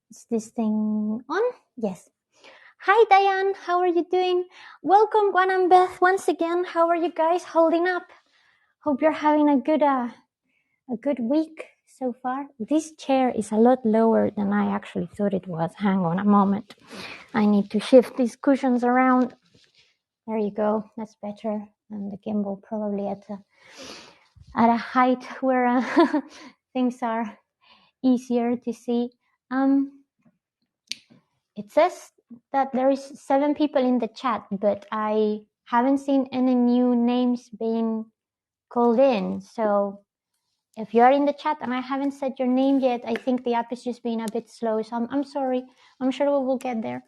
Is this thing on? Yes. Hi, Diane. How are you doing? Welcome, Juan and Beth, once again. How are you guys holding up? Hope you're having a good week so far. This chair is a lot lower than I actually thought it was. Hang on a moment. I need to shift these cushions around. There you go. That's better. And the gimbal probably at a height where things are easier to see. It says that there is 7 people in the chat, but I haven't seen any new names being called in. So if you're in the chat and I haven't said your name yet, I think the app is just being a bit slow. So I'm sorry. I'm sure we will get there.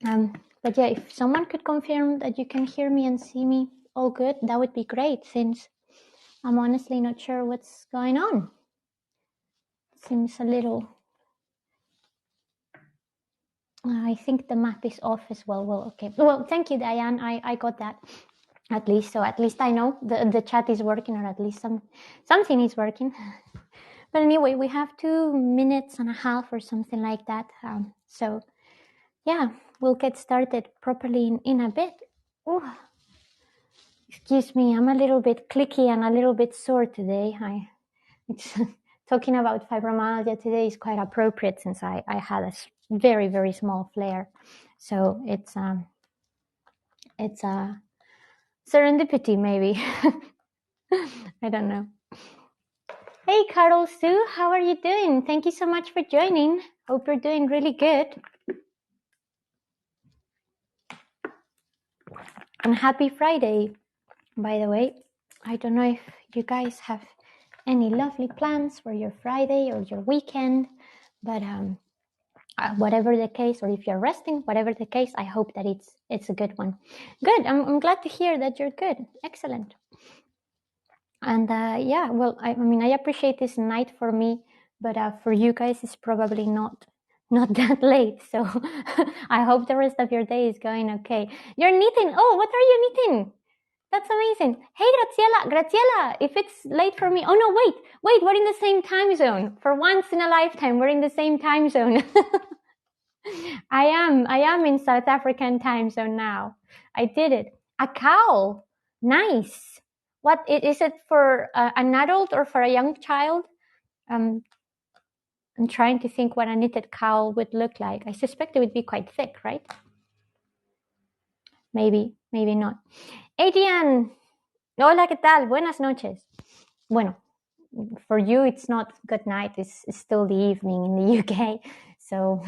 But yeah, if someone could confirm that you can hear me and see me all good, that would be great, since I'm honestly not sure what's going on. Seems a little... I think the map is off as well. Well, okay. Well, thank you, Diane. I got that at least. So at least I know the chat is working, or at least something is working. But anyway, we have 2.5 minutes or something like that. So yeah, we'll get started properly in a bit. Ooh, excuse me, I'm a little bit clicky and a little bit sore today. It's talking about fibromyalgia today is quite appropriate, since I had a very, very small flare. So it's a serendipity, maybe. I don't know. Hey, Carol Sue, how are you doing? Thank you so much for joining. Hope you're doing really good. And happy Friday, by the way. I don't know if you guys have any lovely plans for your Friday or your weekend, but whatever the case, or if you're resting, whatever the case, I hope that it's a good one. Good. I'm glad to hear that you're good. Excellent. And yeah, well, I mean, I appreciate this night for me, but for you guys, it's probably not that late. So I hope the rest of your day is going okay. You're knitting. Oh, what are you knitting? That's amazing. Hey, Graciela, if it's late for me. Oh, no, wait, we're in the same time zone. For once in a lifetime, we're in the same time zone. I am in South African time zone now. I did it. A cowl. Nice. What is it, for an adult or for a young child? I'm trying to think what a knitted cowl would look like. I suspect it would be quite thick, right? Maybe not. Adrian, hola, ¿qué tal? Buenas noches. Bueno, for you, it's not good night. It's still the evening in the UK. So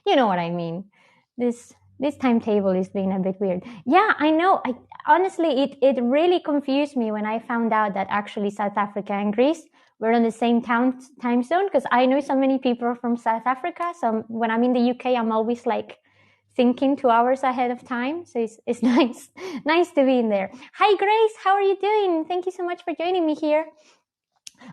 you know what I mean. This timetable is being a bit weird. Yeah, I know. Honestly, it really confused me when I found out that actually South Africa and Greece were on the same time zone, because I know so many people from South Africa. So when I'm in the UK, I'm always like thinking 2 hours ahead of time. So it's nice to be in there. Hi, Grace. How are you doing? Thank you so much for joining me here.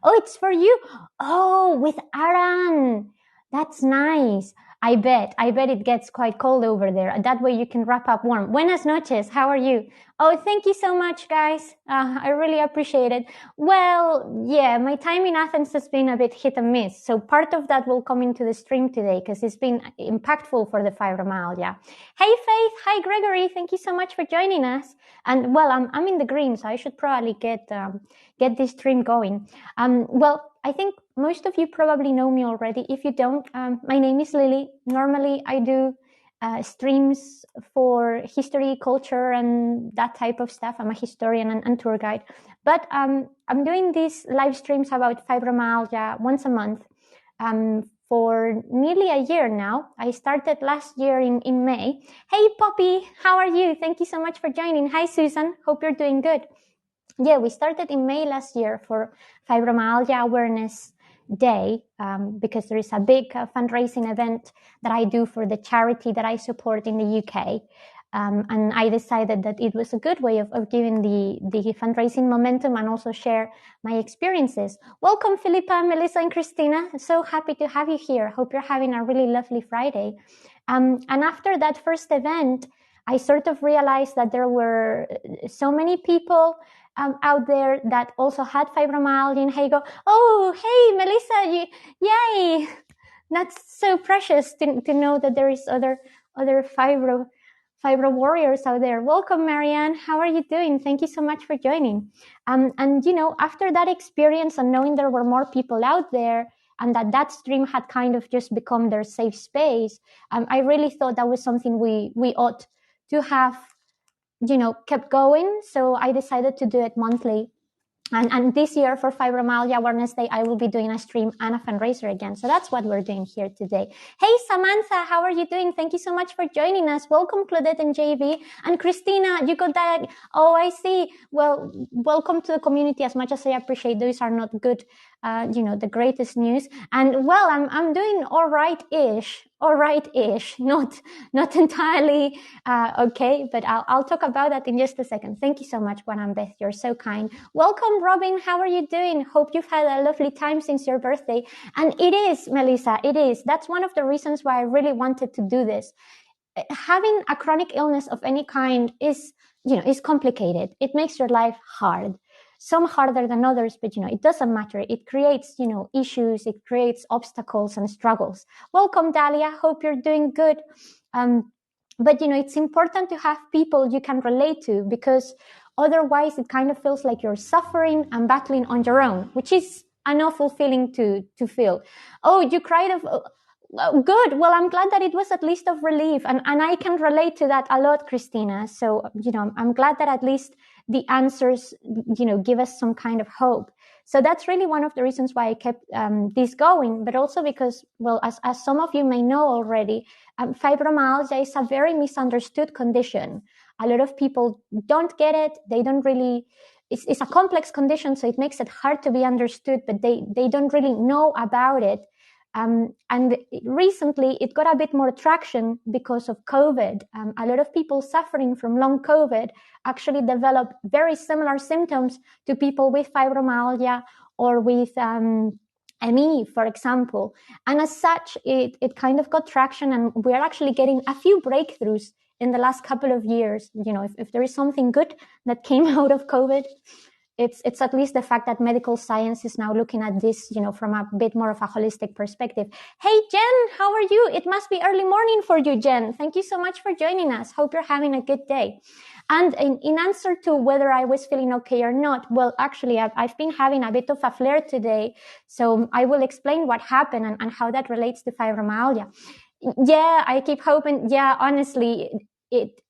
Oh, it's for you. Oh, with Aran. That's nice. I bet it gets quite cold over there. That way you can wrap up warm. Buenas noches. How are you? Oh, thank you so much, guys. I really appreciate it. Well, yeah, my time in Athens has been a bit hit and miss. So part of that will come into the stream today, because it's been impactful for the fibromyalgia. Hey, Faith. Hi, Gregory. Thank you so much for joining us. And well, I'm in the green, so I should probably get this stream going. Well, I think most of you probably know me already. If you don't, my name is Lily. Normally, I do streams for history, culture, and that type of stuff. I'm a historian and tour guide. But I'm doing these live streams about fibromyalgia once a month for nearly a year now. I started last year in May. Hey, Poppy, how are you? Thank you so much for joining. Hi, Susan. Hope you're doing good. Yeah, we started in May last year for Fibromyalgia Awareness Day, because there is a big fundraising event that I do for the charity that I support in the UK. And I decided that it was a good way of giving the fundraising momentum and also share my experiences. Welcome, Philippa, Melissa, and Christina. So happy to have you here. Hope you're having a really lovely Friday. And after that first event, I sort of realized that there were so many people out there that also had fibromyalgia, and hey, go, oh, hey, Melissa, yay! That's so precious to know that there is other fibro warriors out there. Welcome, Marianne. How are you doing? Thank you so much for joining. And after that experience and knowing there were more people out there, and that stream had kind of just become their safe space, I really thought that was something we ought to have, kept going. So I decided to do it monthly. And this year for Fibromyalgia Awareness Day, I will be doing a stream and a fundraiser again. So that's what we're doing here today. Hey, Samantha, how are you doing? Thank you so much for joining us. Welcome, Claudette and JV. And Christina, you got that? Oh, I see. Well, welcome to the community. As much as I appreciate those are not good, the greatest news. And well, I'm doing all right-ish, not entirely okay, but I'll talk about that in just a second. Thank you so much, Juan and Beth. You're so kind. Welcome, Robin. How are you doing? Hope you've had a lovely time since your birthday. And it is, Melissa, it is. That's one of the reasons why I really wanted to do this. Having a chronic illness of any kind is complicated. It makes your life hard. Some harder than others, but it doesn't matter. It creates issues, it creates obstacles and struggles. Welcome, Dalia. Hope you're doing good. But it's important to have people you can relate to, because otherwise it kind of feels like you're suffering and battling on your own, which is an awful feeling to feel. Oh, you cried of good. Well, I'm glad that it was at least of relief, and I can relate to that a lot, Christina. So I'm glad that at least the answers give us some kind of hope. So that's really one of the reasons why I kept this going, but also because, well, as some of you may know already, fibromyalgia is a very misunderstood condition. A lot of people don't get it. They don't really, it's a complex condition, so it makes it hard to be understood, but they don't really know about it. And recently it got a bit more traction because of COVID. A lot of people suffering from long COVID actually develop very similar symptoms to people with fibromyalgia or with ME, for example. And as such, it kind of got traction, and we're actually getting a few breakthroughs in the last couple of years. If there is something good that came out of COVID, it's at least the fact that medical science is now looking at this, from a bit more of a holistic perspective. Hey, Jen, how are you? It must be early morning for you, Jen. Thank you so much for joining us. Hope you're having a good day. And in answer to whether I was feeling okay or not, well, actually, I've been having a bit of a flare today. So I will explain what happened and how that relates to fibromyalgia. Yeah, I keep hoping. Yeah, honestly,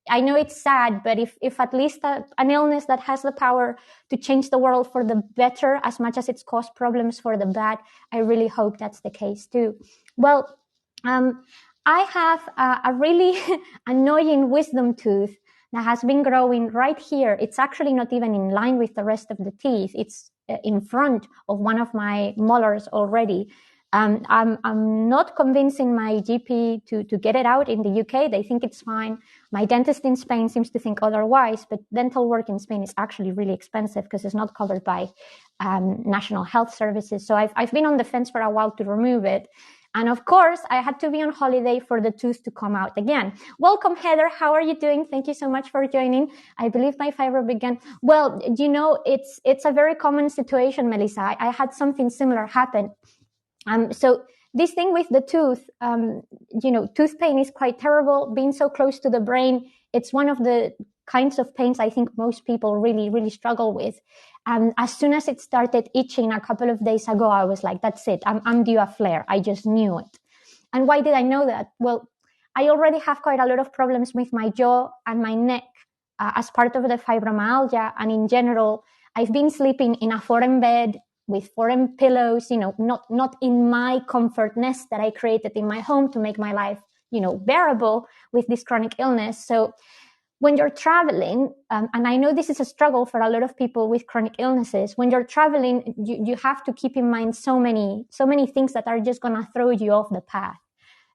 I know it's sad, but if at least an illness that has the power to change the world for the better, as much as it's caused problems for the bad, I really hope that's the case too. Well, I have a really annoying wisdom tooth that has been growing right here. It's actually not even in line with the rest of the teeth. It's in front of one of my molars already. I'm not convincing my GP to get it out in the UK. They think it's fine. My dentist in Spain seems to think otherwise, but dental work in Spain is actually really expensive because it's not covered by national health services. So I've been on the fence for a while to remove it. And of course, I had to be on holiday for the tooth to come out again. Welcome, Heather. How are you doing? Thank you so much for joining. I believe my fibro began. Well, it's a very common situation, Melissa. I had something similar happen. So this thing with the tooth, tooth pain is quite terrible. Being so close to the brain, it's one of the kinds of pains I think most people really, really struggle with. As soon as it started itching a couple of days ago, I was like, that's it. I'm due a flare. I just knew it. And why did I know that? Well, I already have quite a lot of problems with my jaw and my neck as part of the fibromyalgia. And in general, I've been sleeping in a foreign bed with foreign pillows, not in my comfort nest that I created in my home to make my life, bearable with this chronic illness. So when you're traveling, and I know this is a struggle for a lot of people with chronic illnesses, when you're traveling, you have to keep in mind so many things that are just going to throw you off the path.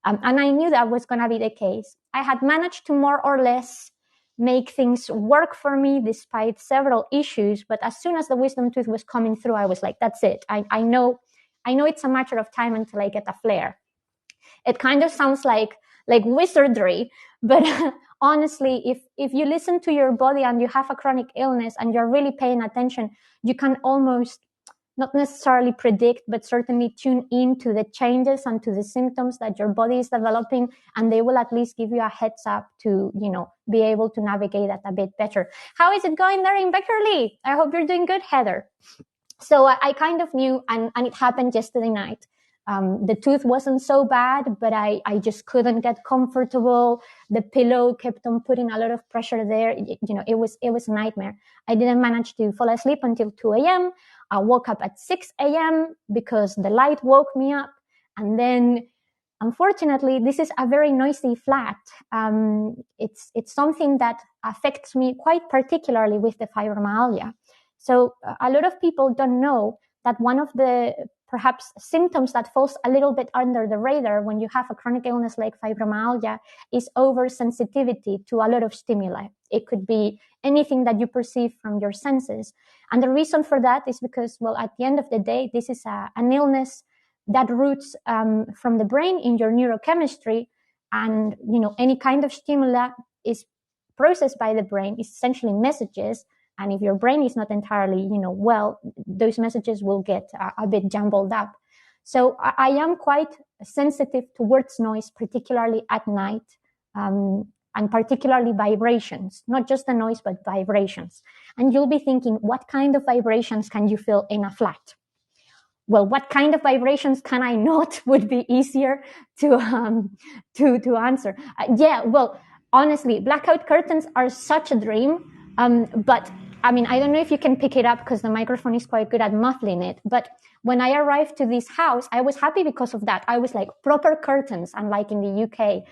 And I knew that was going to be the case. I had managed to more or less make things work for me despite several issues. But as soon as the wisdom tooth was coming through, I was like, that's it. I know it's a matter of time until I get a flare. It kind of sounds like wizardry, but honestly, if you listen to your body and you have a chronic illness and you're really paying attention, you can almost not necessarily predict, but certainly tune into the changes and to the symptoms that your body is developing, and they will at least give you a heads up to, be able to navigate that a bit better. How is it going there in Beckerley? I hope you're doing good, Heather. So I kind of knew, and it happened yesterday night. The tooth wasn't so bad, but I just couldn't get comfortable. The pillow kept on putting a lot of pressure there. It was a nightmare. I didn't manage to fall asleep until 2 a.m. I woke up at 6 a.m. because the light woke me up. And then, unfortunately, this is a very noisy flat. It's something that affects me quite particularly with the fibromyalgia. So a lot of people don't know that one of the perhaps symptoms that falls a little bit under the radar when you have a chronic illness like fibromyalgia is oversensitivity to a lot of stimuli. It could be anything that you perceive from your senses. And the reason for that is because, well, at the end of the day, this is an illness that roots from the brain in your neurochemistry. And, any kind of stimuli is processed by the brain, is essentially messages. And if your brain is not entirely, well, those messages will get a bit jumbled up. So I am quite sensitive towards noise, particularly at night, and particularly vibrations, not just the noise, but vibrations. And you'll be thinking, what kind of vibrations can you feel in a flat? Well, what kind of vibrations can I not would be easier to answer. Well, honestly, blackout curtains are such a dream. But I mean, I don't know if you can pick it up because the microphone is quite good at muffling it. But when I arrived to this house, I was happy because of that. I was like, proper curtains, unlike in the UK.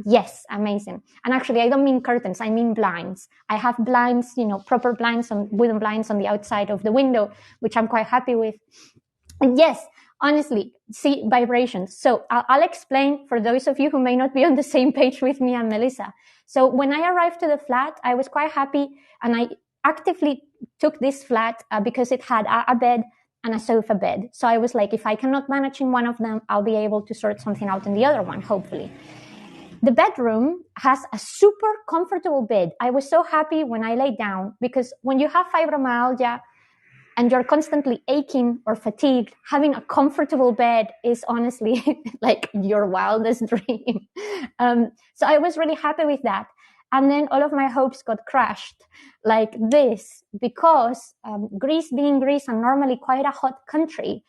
Yes, amazing. And actually, I don't mean curtains, I mean blinds. I have blinds, proper blinds, wooden blinds on the outside of the window, which I'm quite happy with. And yes, honestly, see, vibrations. So I'll explain for those of you who may not be on the same page with me and Melissa. So when I arrived to the flat, I was quite happy, and I actively took this flat because it had a bed and a sofa bed. So I was like, if I cannot manage in one of them, I'll be able to sort something out in the other one, hopefully. The bedroom has a super comfortable bed. I was so happy when I lay down, because when you have fibromyalgia and you're constantly aching or fatigued, having a comfortable bed is honestly like your wildest dream. So I was really happy with that. And then all of my hopes got crushed like this, because Greece being Greece and normally quite a hot country,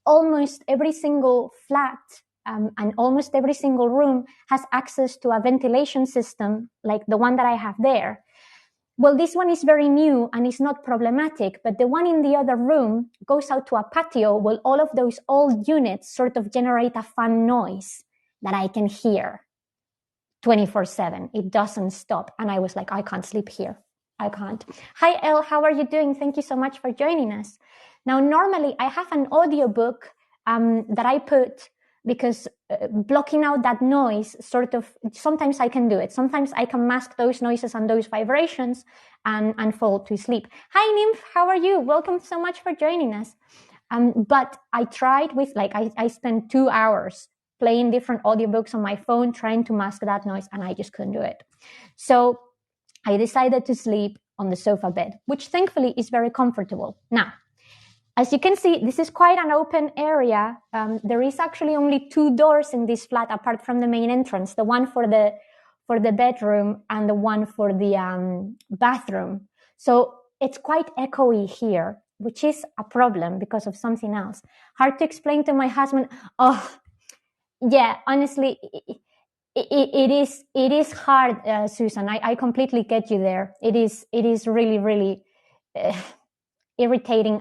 almost every single flat and almost every single room has access to a ventilation system like the one that I have there. Well, this one is very new and it's not problematic, but the one in the other room goes out to a patio where all of those old units sort of generate a fun noise that I can hear 24/7. It doesn't stop. And I was like, I can't sleep here. I can't. Hi, Elle, how are you doing? Thank you so much for joining us. Now, normally I have an audiobook that I put, because blocking out that noise sort of, sometimes I can do it. Sometimes I can mask those noises and those vibrations and fall to sleep. Hi, Nymph, how are you? Welcome so much for joining us. But I tried with, I spent 2 hours playing different audiobooks on my phone, trying to mask that noise, and I just couldn't do it. So I decided to sleep on the sofa bed, which thankfully is very comfortable. Now, as you can see, this is quite an open area. There is actually only 2 doors in this flat apart from the main entrance, the one for the bedroom and the one for the bathroom. So it's quite echoey here, which is a problem because of something else. Hard to explain to my husband. Oh, yeah, honestly, it is hard, Susan. I completely get you there. It is really, really irritating.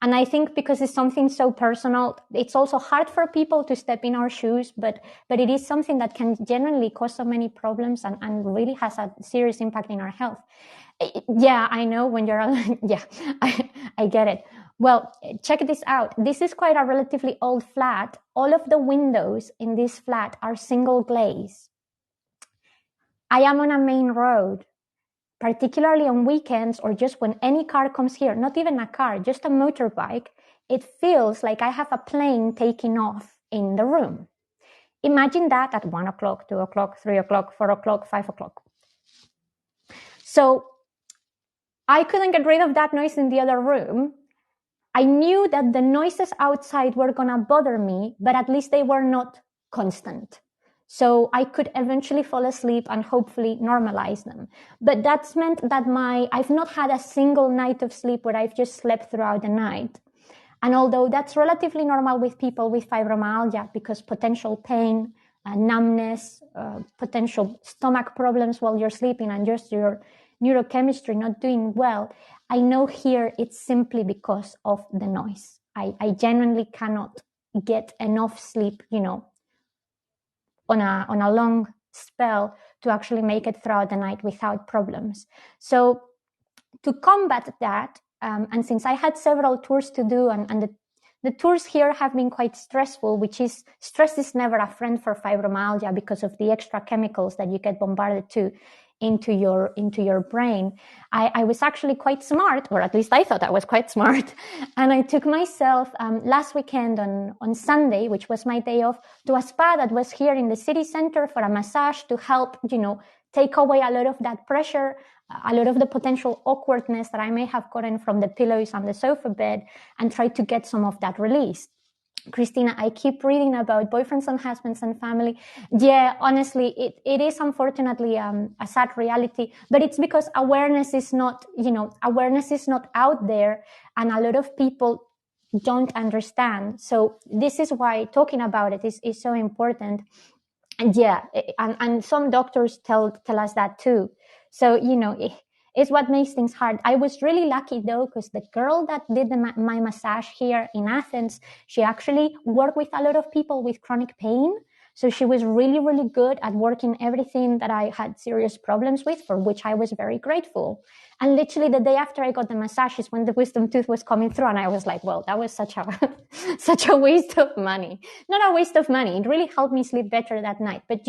And I think because it's something so personal, it's also hard for people to step in our shoes, but it is something that can generally cause so many problems and really has a serious impact in our health. Yeah, I know when you're, yeah, I get it. Well, check this out. This is quite a relatively old flat. All of the windows in this flat are single glaze. I am on a main road, particularly on weekends or just when any car comes here, not even a car, just a motorbike, it feels like I have a plane taking off in the room. imagine that at 1 o'clock, 2 o'clock, 3 o'clock, 4 o'clock, 5 o'clock. So I couldn't get rid of that noise in the other room. I knew that the noises outside were going to bother me, but at least they were not constant. So I could eventually fall asleep and hopefully normalize them. But that's meant that I've not had a single night of sleep where I've just slept throughout the night. And although that's relatively normal with people with fibromyalgia, because potential pain, numbness, potential stomach problems while you're sleeping, and just your neurochemistry not doing well, I know here it's simply because of the noise. I genuinely cannot get enough sleep, on a long spell to actually make it throughout the night without problems. So to combat that, and since I had several tours to do, and the tours here have been quite stressful, stress is never a friend for fibromyalgia because of the extra chemicals that you get bombarded into your brain. I was actually quite smart, or at least I thought I was quite smart. And I took myself last weekend on Sunday, which was my day off, to a spa that was here in the city center for a massage to help, take away a lot of that pressure, a lot of the potential awkwardness that I may have gotten from the pillows on the sofa bed, and try to get some of that released. Christina, I keep reading about boyfriends and husbands and family. Yeah, honestly, it is unfortunately a sad reality, but it's because awareness is not out there, and a lot of people don't understand. So this is why talking about it is so important. And yeah, and some doctors tell us that too. So, it's what makes things hard. I was really lucky though, because the girl that did my massage here in Athens, she actually worked with a lot of people with chronic pain. So she was really, really good at working everything that I had serious problems with, for which I was very grateful. And literally the day after I got the massage is when the wisdom tooth was coming through. And I was like, well, that was such a waste of money. Not a waste of money. It really helped me sleep better that night. But,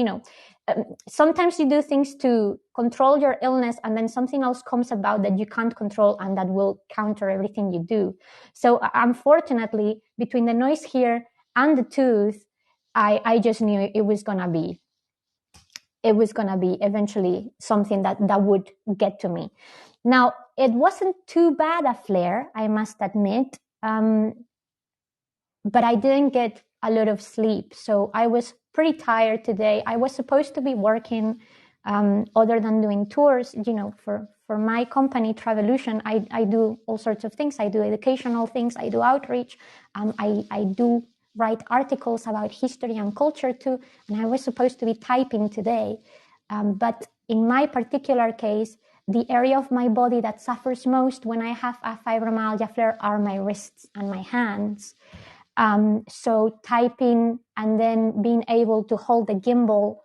sometimes you do things to control your illness, and then something else comes about that you can't control, and that will counter everything you do. So unfortunately, between the noise here and the tooth, I just knew it was gonna be eventually something that would get to me. Now, it wasn't too bad a flare, I must admit, but I didn't get a lot of sleep. So I was pretty tired today. I was supposed to be working, other than doing tours, for my company, Travolution. I do all sorts of things. I do educational things. I do outreach. I do write articles about history and culture too. And I was supposed to be typing today. But in my particular case, the area of my body that suffers most when I have a fibromyalgia flare are my wrists and my hands. So typing and then being able to hold the gimbal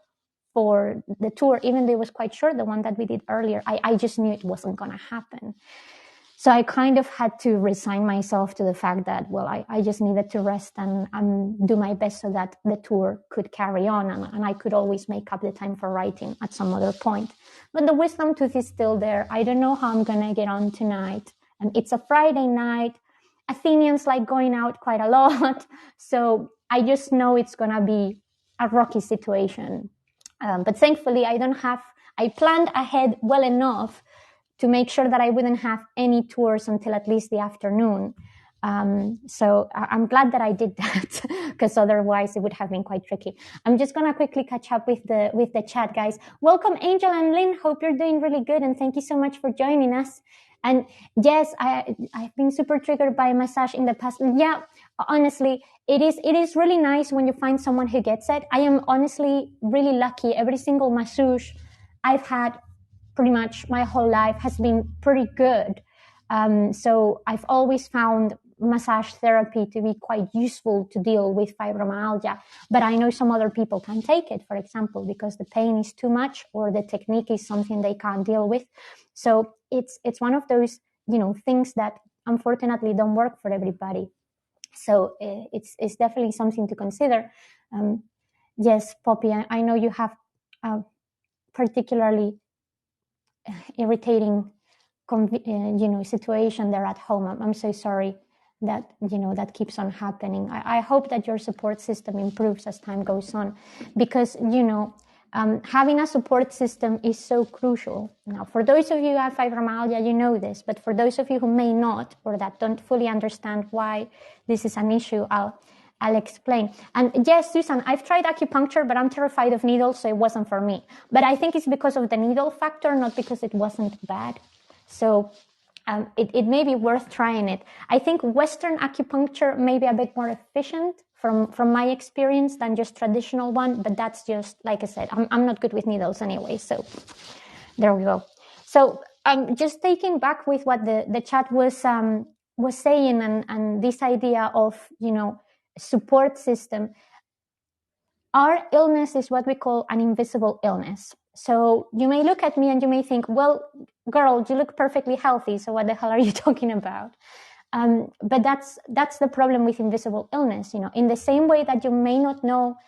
for the tour, even though it was quite short, the one that we did earlier, I just knew it wasn't going to happen. So I kind of had to resign myself to the fact that, well, I just needed to rest and do my best so that the tour could carry on, and I could always make up the time for writing at some other point. But the wisdom tooth is still there. I don't know how I'm going to get on tonight. And it's a Friday night. Athenians like going out quite a lot. So I just know it's going to be a rocky situation. But thankfully, I planned ahead well enough to make sure that I wouldn't have any tours until at least the afternoon. So I'm glad that I did that, because otherwise it would have been quite tricky. I'm just going to quickly catch up with the chat, guys. Welcome, Angel and Lynn. Hope you're doing really good, and thank you so much for joining us. And yes, I've been super triggered by massage in the past. Yeah, honestly, it is really nice when you find someone who gets it. I am honestly really lucky. Every single massage I've had pretty much my whole life has been pretty good. So I've always found massage therapy to be quite useful to deal with fibromyalgia. But I know some other people can't take it, for example, because the pain is too much, or the technique is something they can't deal with. So it's one of those, things that unfortunately don't work for everybody. So it's definitely something to consider. Yes, Poppy, I know you have a particularly irritating situation there at home. I'm so sorry that, that keeps on happening. I hope that your support system improves as time goes on, because, having a support system is so crucial. Now, for those of you who have fibromyalgia, you know this, but for those of you who may not, or that don't fully understand why this is an issue, I'll explain. And yes, Susan, I've tried acupuncture, but I'm terrified of needles, so it wasn't for me. But I think it's because of the needle factor, not because it wasn't bad. So it may be worth trying it. I think Western acupuncture may be a bit more efficient from my experience than just traditional one, but that's just, like I said, I'm not good with needles anyway, so there we go. So just taking back with what the chat was saying, and this idea of, support system. Our illness is what we call an invisible illness. So you may look at me and you may think, well, girl, you look perfectly healthy, so what the hell are you talking about? But that's the problem with invisible illness. In the same way that you may not know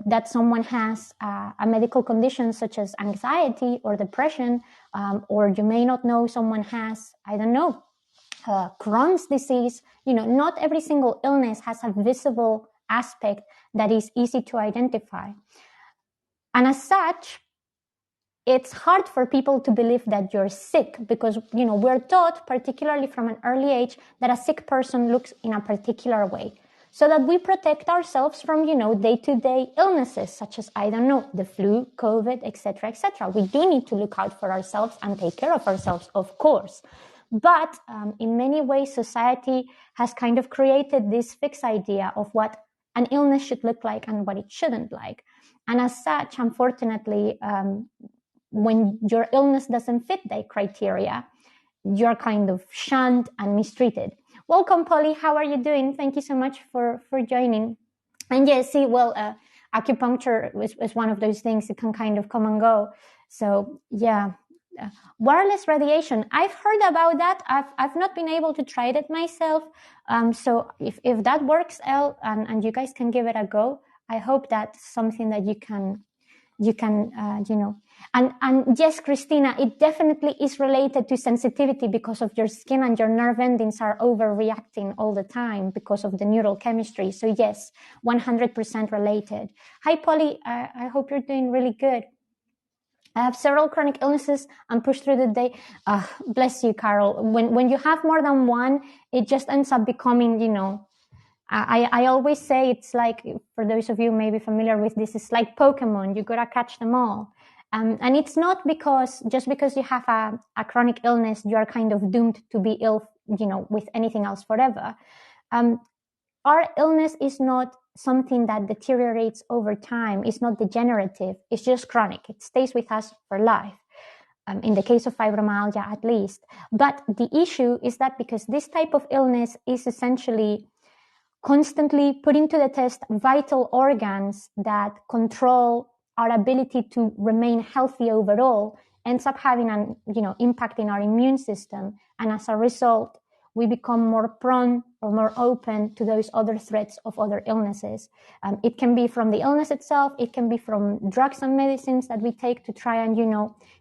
that someone has a medical condition such as anxiety or depression, or you may not know someone has, I don't know, Crohn's disease. Not every single illness has a visible aspect that is easy to identify. And as such, it's hard for people to believe that you're sick, because, we're taught, particularly from an early age, that a sick person looks in a particular way, so that we protect ourselves from, day-to-day illnesses, such as, I don't know, the flu, COVID, etc., etc. We do need to look out for ourselves and take care of ourselves, of course. But in many ways, society has kind of created this fixed idea of what an illness should look like and what it shouldn't like. And as such, unfortunately, when your illness doesn't fit that criteria, you're kind of shunned and mistreated. Welcome, Polly. How are you doing? Thank you so much for joining. And yes, see, well, acupuncture is one of those things that can kind of come and go. So yeah. Wireless radiation, I've heard about that. I've not been able to try it myself. So if that works, Elle, and you guys can give it a go, I hope that's something that you can and yes, Christina, it definitely is related to sensitivity, because of your skin and your nerve endings are overreacting all the time because of the neural chemistry. So yes, 100% related. Hi, Polly. I hope you're doing really good. I have several chronic illnesses and push through the day. Bless you, Carol. When you have more than one, it just ends up becoming, I always say it's like, for those of you maybe familiar with this, it's like Pokemon. You gotta catch them all. And it's not just because you have a chronic illness, you are kind of doomed to be ill, with anything else forever. Our illness is not something that deteriorates over time. It's not degenerative. It's just chronic. It stays with us for life. In the case of fibromyalgia, at least. But the issue is that because this type of illness is essentially constantly putting to the test vital organs that control our ability to remain healthy overall, ends up having an impact in our immune system, and as a result, we become more prone or more open to those other threats of other illnesses. It can be from the illness itself. It can be from drugs and medicines that we take to try and,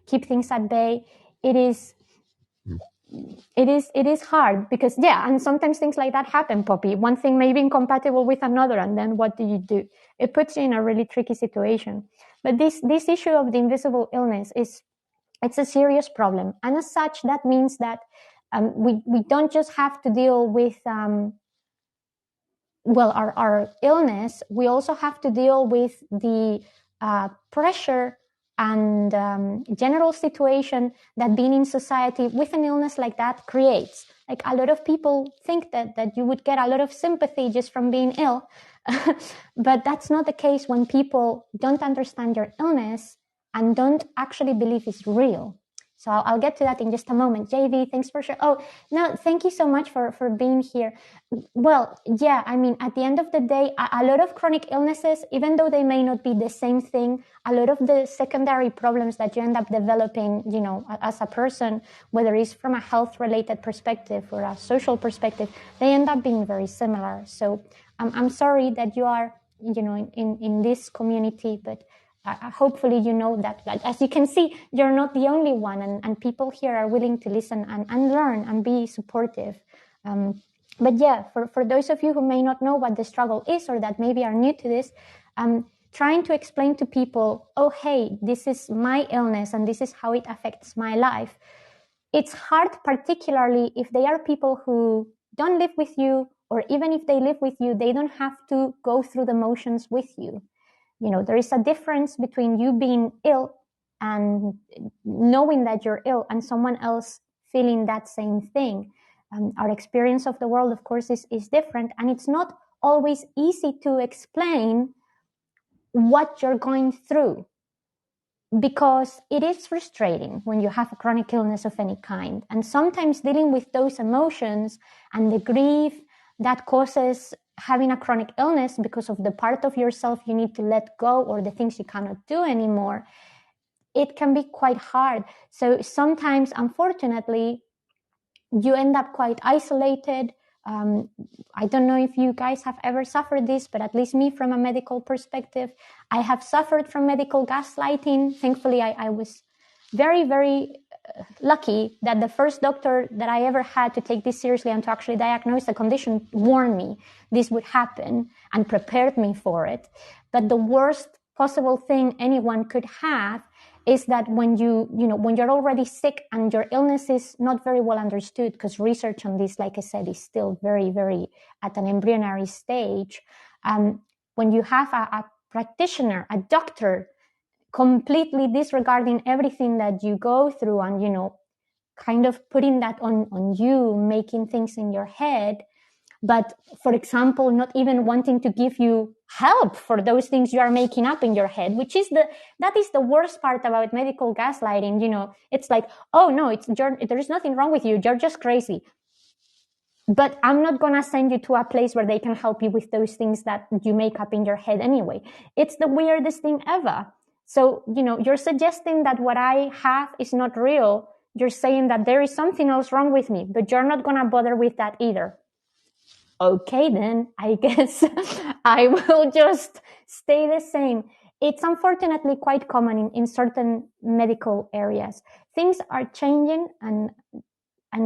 keep things at bay. It is hard because, and sometimes things like that happen, Poppy. One thing may be incompatible with another, and then what do? It puts you in a really tricky situation. But this issue of the invisible illness it's a serious problem. And as such, that means that we don't just have to deal with our illness. We also have to deal with the pressure and general situation that being in society with an illness like that creates. Like, a lot of people think that you would get a lot of sympathy just from being ill, but that's not the case when people don't understand your illness and don't actually believe it's real. So I'll get to that in just a moment. JV, thanks for sure. Oh, no, thank you so much for being here. Well, I mean, at the end of the day, a lot of chronic illnesses, even though they may not be the same thing, a lot of the secondary problems that you end up developing, as a person, whether it's from a health-related perspective or a social perspective, they end up being very similar. So I'm sorry that you are, in this community, but hopefully you know that as you can see, you're not the only one, and people here are willing to listen and learn and be supportive. But yeah, for those of you who may not know what the struggle is, or that maybe are new to this, trying to explain to people, oh, hey, this is my illness and this is how it affects my life. It's hard, particularly if they are people who don't live with you, or even if they live with you, they don't have to go through the motions with you. There is a difference between you being ill and knowing that you're ill and someone else feeling that same thing. Our experience of the world, of course, is different, and it's not always easy to explain what you're going through, because it is frustrating when you have a chronic illness of any kind. And sometimes dealing with those emotions and the grief that causes having a chronic illness because of the part of yourself you need to let go, or the things you cannot do anymore, it can be quite hard. So sometimes, unfortunately, you end up quite isolated. I don't know if you guys have ever suffered this, but at least me, from a medical perspective, I have suffered from medical gaslighting. Thankfully, I was very, very lucky that the first doctor that I ever had to take this seriously and to actually diagnose the condition warned me this would happen and prepared me for it. But the worst possible thing anyone could have is that when when you're already sick and your illness is not very well understood, because research on this, like I said, is still very, very at an embryonic stage. When you have a practitioner, a doctor, completely disregarding everything that you go through and, kind of putting that on you, making things in your head, but, for example, not even wanting to give you help for those things you are making up in your head, that is the worst part about medical gaslighting. It's like, oh no, there is nothing wrong with you, you're just crazy. But I'm not gonna send you to a place where they can help you with those things that you make up in your head anyway. It's the weirdest thing ever. So, you're suggesting that what I have is not real. You're saying that there is something else wrong with me, but you're not gonna bother with that either. Okay, then I guess I will just stay the same. It's unfortunately quite common in certain medical areas. Things are changing and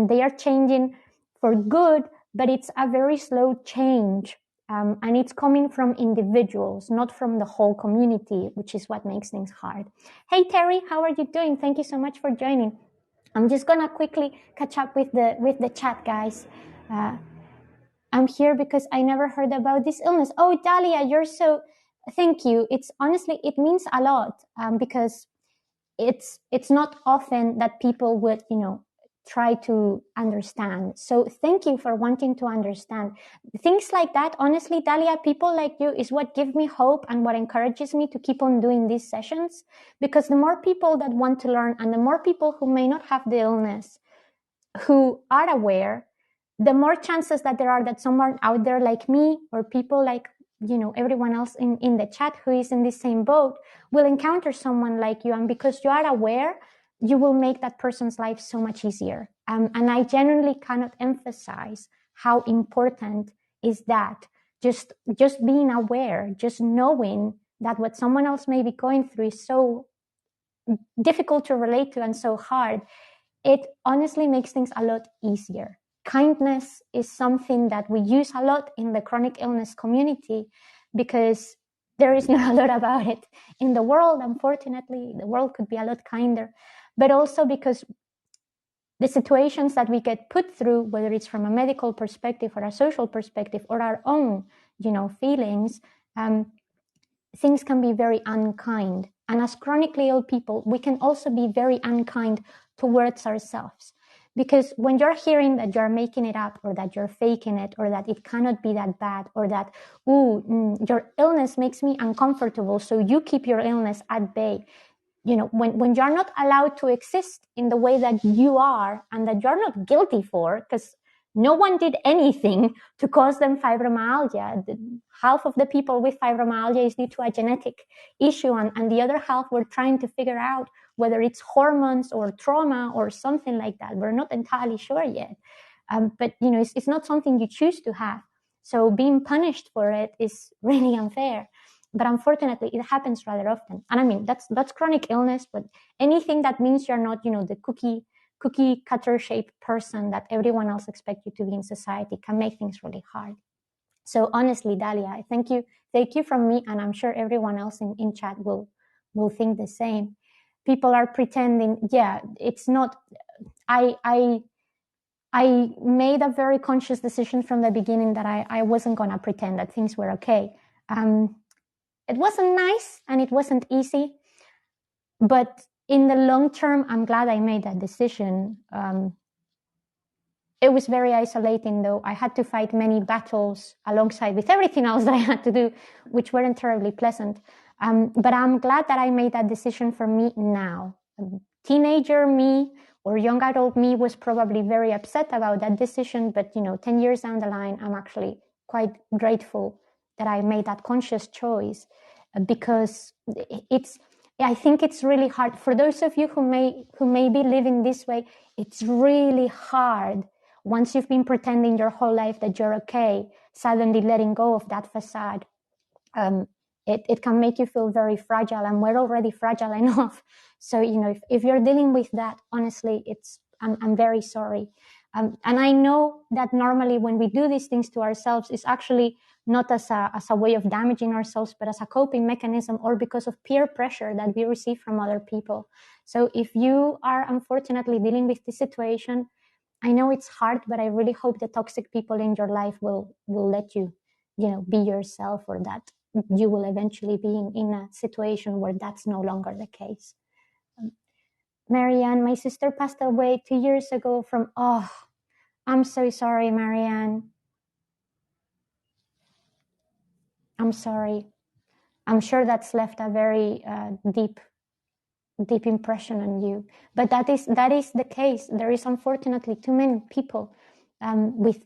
they are changing for good, but it's a very slow change. And it's coming from individuals, not from the whole community, which is what makes things hard. Hey, Terry, how are you doing? Thank you so much for joining. I'm just gonna quickly catch up with the chat, guys. I'm here because I never heard about this illness. Oh, Dalia, thank you. It's honestly, it means a lot, because it's not often that people would, try to understand. So thank you for wanting to understand. Things like that, honestly, Dalia, people like you is what give me hope and what encourages me to keep on doing these sessions, because the more people that want to learn and the more people who may not have the illness who are aware, the more chances that there are that someone out there like me, or people like, everyone else in the chat who is in the same boat, will encounter someone like you. And because you are aware, you will make that person's life so much easier. And I genuinely cannot emphasize how important is that. Just being aware, just knowing that what someone else may be going through is so difficult to relate to and so hard. It honestly makes things a lot easier. Kindness is something that we use a lot in the chronic illness community, because there is not a lot about it in the world. Unfortunately, the world could be a lot kinder, but also because the situations that we get put through, whether it's from a medical perspective or a social perspective or our own, feelings, things can be very unkind. And as chronically ill people, we can also be very unkind towards ourselves. Because when you're hearing that you're making it up, or that you're faking it, or that it cannot be that bad, or that, your illness makes me uncomfortable, so you keep your illness at bay. When you're not allowed to exist in the way that you are, and that you're not guilty for, because no one did anything to cause them fibromyalgia. Half of the people with fibromyalgia is due to a genetic issue, and the other half we're trying to figure out whether it's hormones or trauma or something like that. We're not entirely sure yet. But it's not something you choose to have. So being punished for it is really unfair. But unfortunately, it happens rather often. And I mean, that's chronic illness, but anything that means you're not, the cookie cookie cutter shaped person that everyone else expects you to be in society can make things really hard. So honestly, Dalia, I thank you from me, and I'm sure everyone else in chat will think the same. People are pretending, yeah, it's not. I made a very conscious decision from the beginning that I wasn't gonna pretend that things were okay. It wasn't nice and it wasn't easy, but in the long term, I'm glad I made that decision. It was very isolating, though. I had to fight many battles alongside with everything else that I had to do, which weren't terribly pleasant. But I'm glad that I made that decision for me now. Teenager me or young adult me was probably very upset about that decision, but 10 years down the line, I'm actually quite grateful that I made that conscious choice, because I think it's really hard for those of you who may be living this way. It's really hard once you've been pretending your whole life that you're okay, suddenly letting go of that facade. It can make you feel very fragile, and we're already fragile enough. So, if you're dealing with that, honestly, I'm very sorry. And I know that normally when we do these things to ourselves, it's actually not as a way of damaging ourselves, but as a coping mechanism, or because of peer pressure that we receive from other people. So if you are unfortunately dealing with this situation, I know it's hard, but I really hope the toxic people in your life will let you, be yourself, or that you will eventually be in a situation where that's no longer the case. Marianne, my sister passed away 2 years ago from, I'm so sorry, Marianne. I'm sorry. I'm sure that's left a very deep impression on you. But that is the case. There is unfortunately too many people with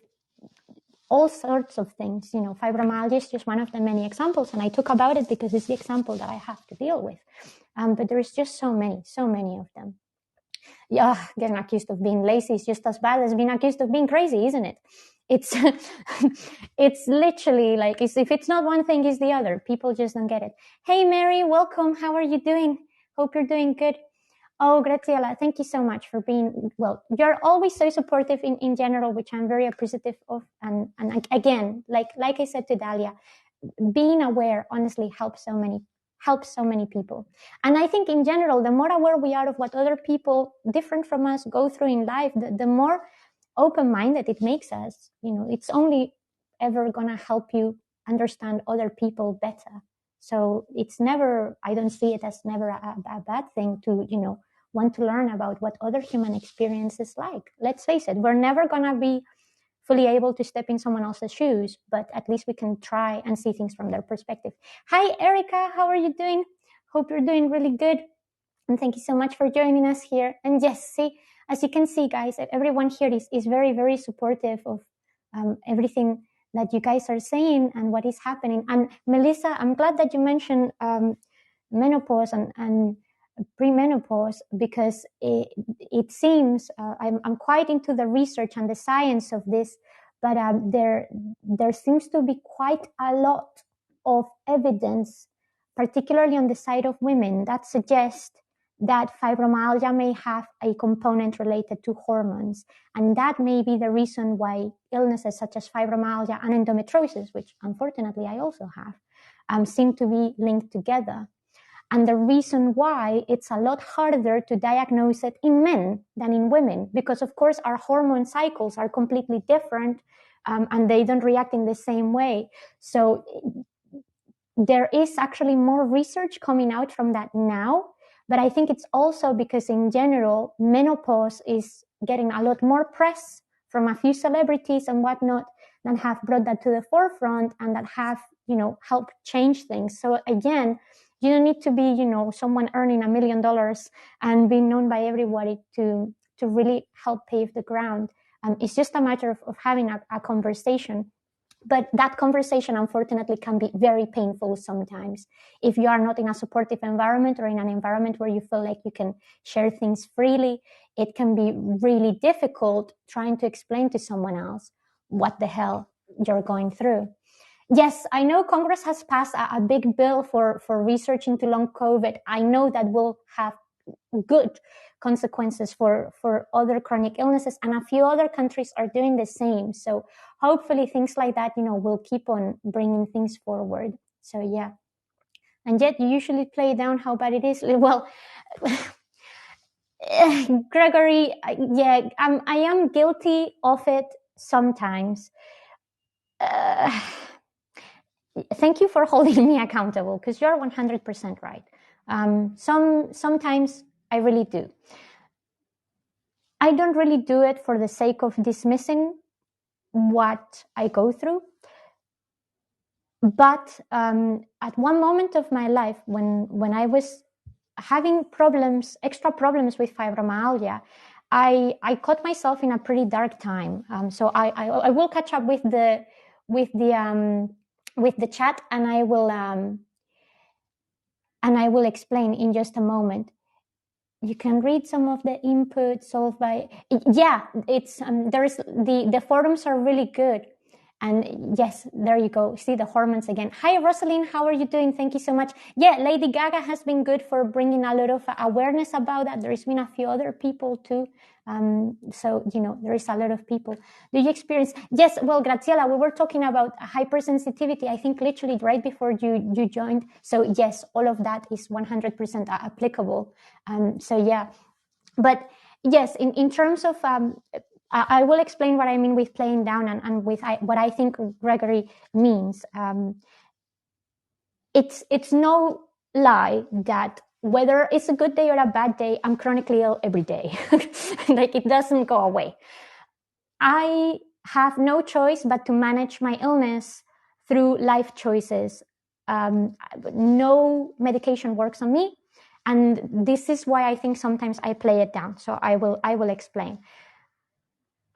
all sorts of things. Fibromyalgia is just one of the many examples, and I talk about it because it's the example that I have to deal with. But there is just so many of them. Yeah, getting accused of being lazy is just as bad as being accused of being crazy, isn't it? It's it's literally like, if it's not one thing, it's the other. People just don't get it. Hey, Mary, welcome. How are you doing? Hope you're doing good. Oh, Graziella, thank you so much for being, well, you're always so supportive in general, which I'm very appreciative of. And again, like I said to Dalia, being aware honestly helps so many people. And I think in general, the more aware we are of what other people different from us go through in life, the more open-minded it makes us. It's only ever gonna help you understand other people better. So it's never, I don't see it as never a bad thing to, want to learn about what other human experience is like. Let's face it, we're never gonna be fully able to step in someone else's shoes, but at least we can try and see things from their perspective. Hi, Erica, how are you doing? Hope you're doing really good. And thank you so much for joining us here. And yes, see, as you can see, guys, everyone here is very, very supportive of everything that you guys are saying and what is happening. And Melissa, I'm glad that you mentioned menopause and premenopause, because it seems I'm quite into the research and the science of this, but there seems to be quite a lot of evidence, particularly on the side of women, that suggests that fibromyalgia may have a component related to hormones, and that may be the reason why illnesses such as fibromyalgia and endometriosis, which unfortunately I also have, seem to be linked together. And the reason why it's a lot harder to diagnose it in men than in women, because of course our hormone cycles are completely different, and they don't react in the same way. So there is actually more research coming out from that now, but I think it's also because in general, menopause is getting a lot more press from a few celebrities and whatnot that have brought that to the forefront and that have, helped change things. So again, you don't need to be, someone earning $1 million and being known by everybody to really help pave the ground. It's just a matter of having a conversation. But that conversation, unfortunately, can be very painful sometimes. If you are not in a supportive environment or in an environment where you feel like you can share things freely, it can be really difficult trying to explain to someone else what the hell you're going through. Yes, I know Congress has passed a big bill for research into long COVID. I know that will have good consequences for other chronic illnesses, and a few other countries are doing the same. So hopefully things like that, will keep on bringing things forward. So yeah. And yet you usually play down how bad it is. Well, Gregory, yeah, I am guilty of it sometimes. Thank you for holding me accountable, because you're 100% right. Sometimes I really do. I don't really do it for the sake of dismissing what I go through. But at one moment of my life, when I was having extra problems with fibromyalgia, I caught myself in a pretty dark time. So I will catch up with the chat, and I will explain in just a moment. You can read some of the input solved by, yeah, it's there's the forums are really good. And yes, there you go. See the hormones again. Hi, Rosalind. How are you doing? Thank you so much. Yeah, Lady Gaga has been good for bringing a lot of awareness about that. There's been a few other people too. So, there is a lot of people. Do you experience? Yes, well, Graziella, we were talking about hypersensitivity, I think literally right before you joined. So yes, all of that is 100% applicable. So yeah, but yes, in terms of, I will explain what I mean with playing down and with what I think Gregory means. It's no lie that whether it's a good day or a bad day, I'm chronically ill every day. Like, it doesn't go away. I have no choice but to manage my illness through life choices. No medication works on me. And this is why I think sometimes I play it down. So I will explain.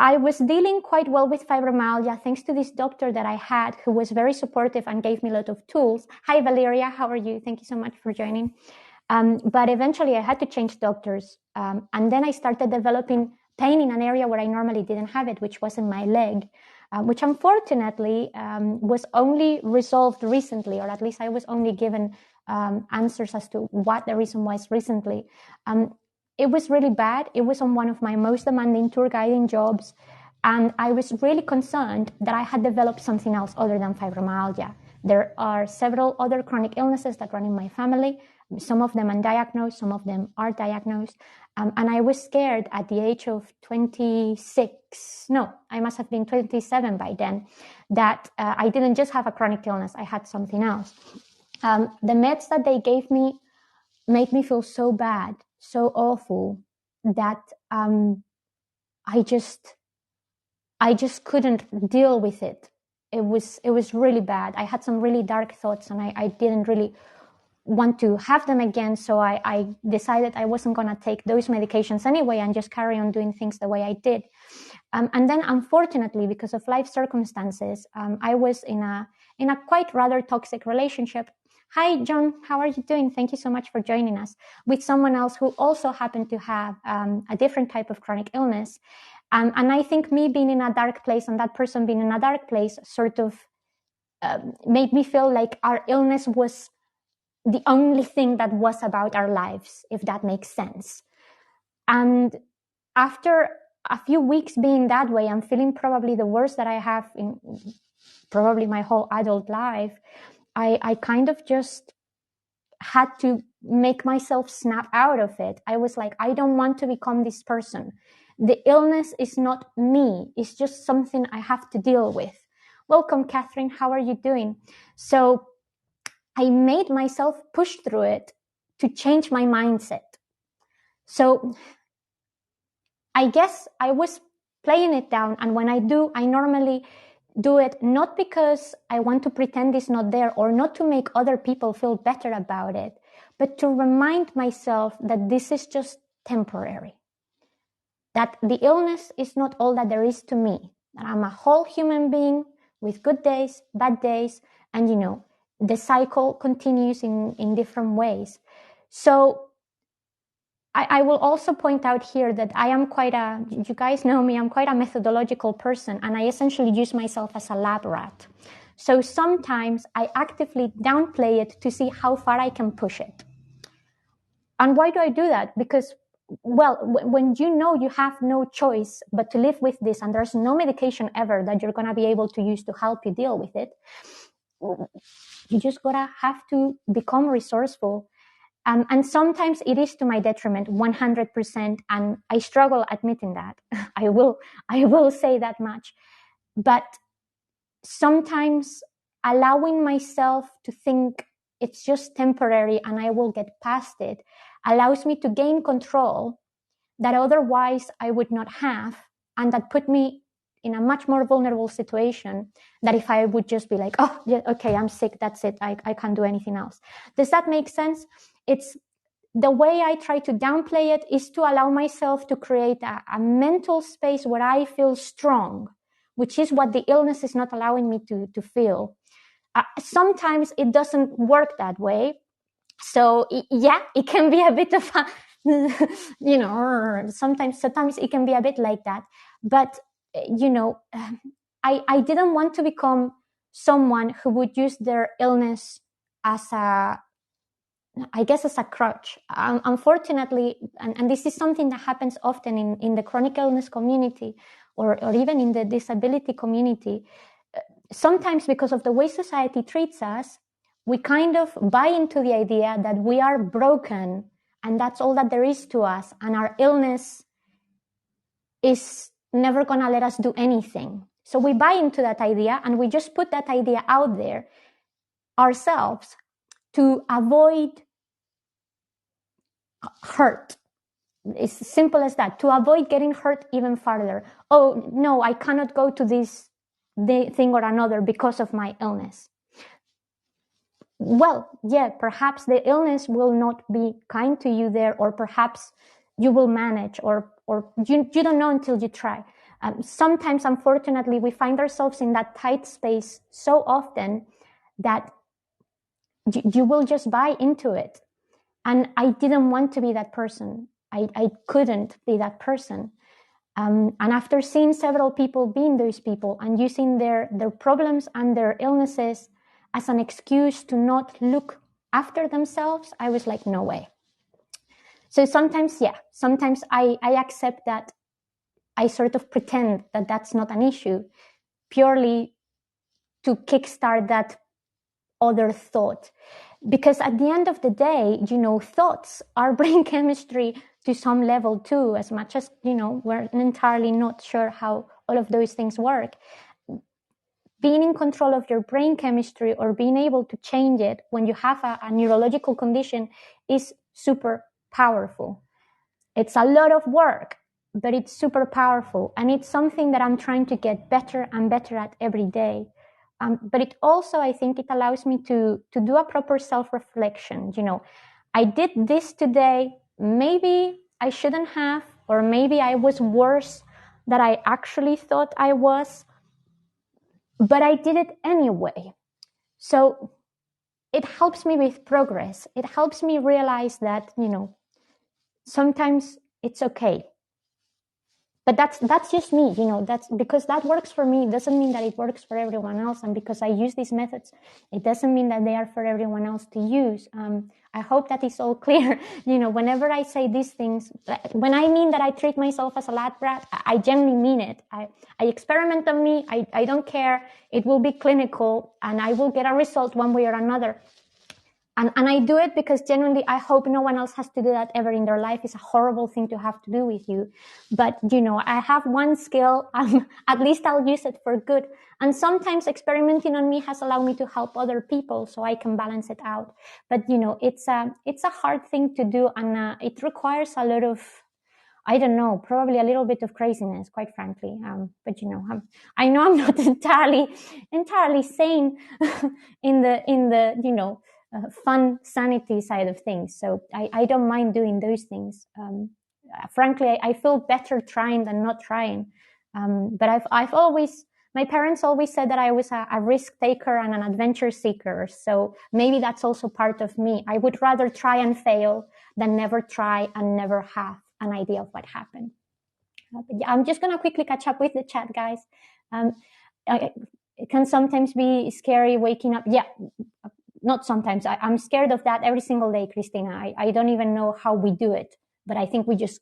I was dealing quite well with fibromyalgia thanks to this doctor that I had, who was very supportive and gave me a lot of tools. Hi, Valeria. How are you? Thank you so much for joining. But eventually I had to change doctors. And then I started developing pain in an area where I normally didn't have it, which was in my leg, which unfortunately was only resolved recently, or at least I was only given answers as to what the reason was recently. It was really bad. It was on one of my most demanding tour guiding jobs. And I was really concerned that I had developed something else other than fibromyalgia. There are several other chronic illnesses that run in my family. Some of them undiagnosed, some of them are diagnosed. And I was scared at the age of 26, no, I must have been 27 by then, that I didn't just have a chronic illness, I had something else. The meds that they gave me made me feel so bad, so awful, that I just couldn't deal with it. It was really bad. I had some really dark thoughts, and I didn't really want to have them again. So I decided I wasn't going to take those medications anyway and just carry on doing things the way I did. And then, unfortunately, because of life circumstances, I was in a quite rather toxic relationship. Hi, John. How are you doing? Thank you so much for joining us. With someone else who also happened to have a different type of chronic illness. And I think me being in a dark place and that person being in a dark place sort of made me feel like our illness was the only thing that was about our lives, if that makes sense. And after a few weeks being that way, I'm feeling probably the worst that I have in probably my whole adult life. I kind of just had to make myself snap out of it. I was like, I don't want to become this person. The illness is not me. It's just something I have to deal with. Welcome, Catherine. How are you doing? So I made myself push through it to change my mindset. So I guess I was playing it down. And when I do, I normally do it not because I want to pretend it's not there or not to make other people feel better about it, but to remind myself that this is just temporary. That the illness is not all that there is to me. That I'm a whole human being with good days, bad days, and the cycle continues in different ways. So I will also point out here that I am you guys know me, I'm quite a methodological person, and I essentially use myself as a lab rat. So sometimes I actively downplay it to see how far I can push it. And why do I do that? Because, well, when you know you have no choice but to live with this, and there's no medication ever that you're going to be able to use to help you deal with it, you just gotta have to become resourceful. And sometimes it is to my detriment, 100%, and I struggle admitting that. I will say that much. But sometimes allowing myself to think it's just temporary and I will get past it allows me to gain control that otherwise I would not have, and that put me in a much more vulnerable situation than if I would just be like, oh, yeah, okay, I'm sick, that's it, I can't do anything else. Does that make sense? It's the way I try to downplay it is to allow myself to create a mental space where I feel strong, which is what the illness is not allowing me to feel. Sometimes it doesn't work that way. So yeah, it can be a bit of a, sometimes it can be a bit like that. But, I didn't want to become someone who would use their illness as a crutch. Unfortunately, and this is something that happens often in the chronic illness community, or even in the disability community, sometimes because of the way society treats us, we kind of buy into the idea that we are broken and that's all that there is to us, and our illness is never going to let us do anything. So we buy into that idea, and we just put that idea out there ourselves to avoid hurt. It's simple as that, to avoid getting hurt even further. Oh no, I cannot go to this thing or another because of my illness. Well, yeah, perhaps the illness will not be kind to you there, or perhaps you will manage, or you don't know until you try. Sometimes, unfortunately, we find ourselves in that tight space so often that you will just buy into it. And I didn't want to be that person. I couldn't be that person. And after seeing several people being those people and using their problems and their illnesses as an excuse to not look after themselves, I was like, no way. So sometimes I accept that I sort of pretend that that's not an issue, purely to kickstart that other thought. Because at the end of the day, thoughts are brain chemistry to some level too, as much as, we're entirely not sure how all of those things work. Being in control of your brain chemistry, or being able to change it when you have a neurological condition, is super powerful. It's a lot of work, but it's super powerful. And it's something that I'm trying to get better and better at every day. But it also, I think it allows me to do a proper self-reflection. I did this today. Maybe I shouldn't have, or maybe I was worse than I actually thought I was, but I did it anyway. So it helps me with progress. It helps me realize that, sometimes it's okay. But that's just me, that's because that works for me. It doesn't mean that it works for everyone else. And because I use these methods, it doesn't mean that they are for everyone else to use. I hope that is all clear. Whenever I say these things, when I mean that I treat myself as a lab rat, I genuinely mean it. I experiment on me. I don't care. It will be clinical, and I will get a result one way or another. And I do it because genuinely I hope no one else has to do that ever in their life. It's a horrible thing to have to do with you. But, I have one skill, at least I'll use it for good. And sometimes experimenting on me has allowed me to help other people so I can balance it out. But, it's a hard thing to do, and it requires a lot of, I don't know, probably a little bit of craziness, quite frankly. But I know I'm not entirely sane in the fun sanity side of things. So I don't mind doing those things. Frankly, I feel better trying than not trying. But I've always, my parents always said that I was a risk taker and an adventure seeker. So maybe that's also part of me. I would rather try and fail than never try and never have an idea of what happened. But yeah, I'm just going to quickly catch up with the chat, guys. It can sometimes be scary waking up. Yeah, not sometimes, I'm scared of that every single day, Christina. I don't even know how we do it, but I think we just,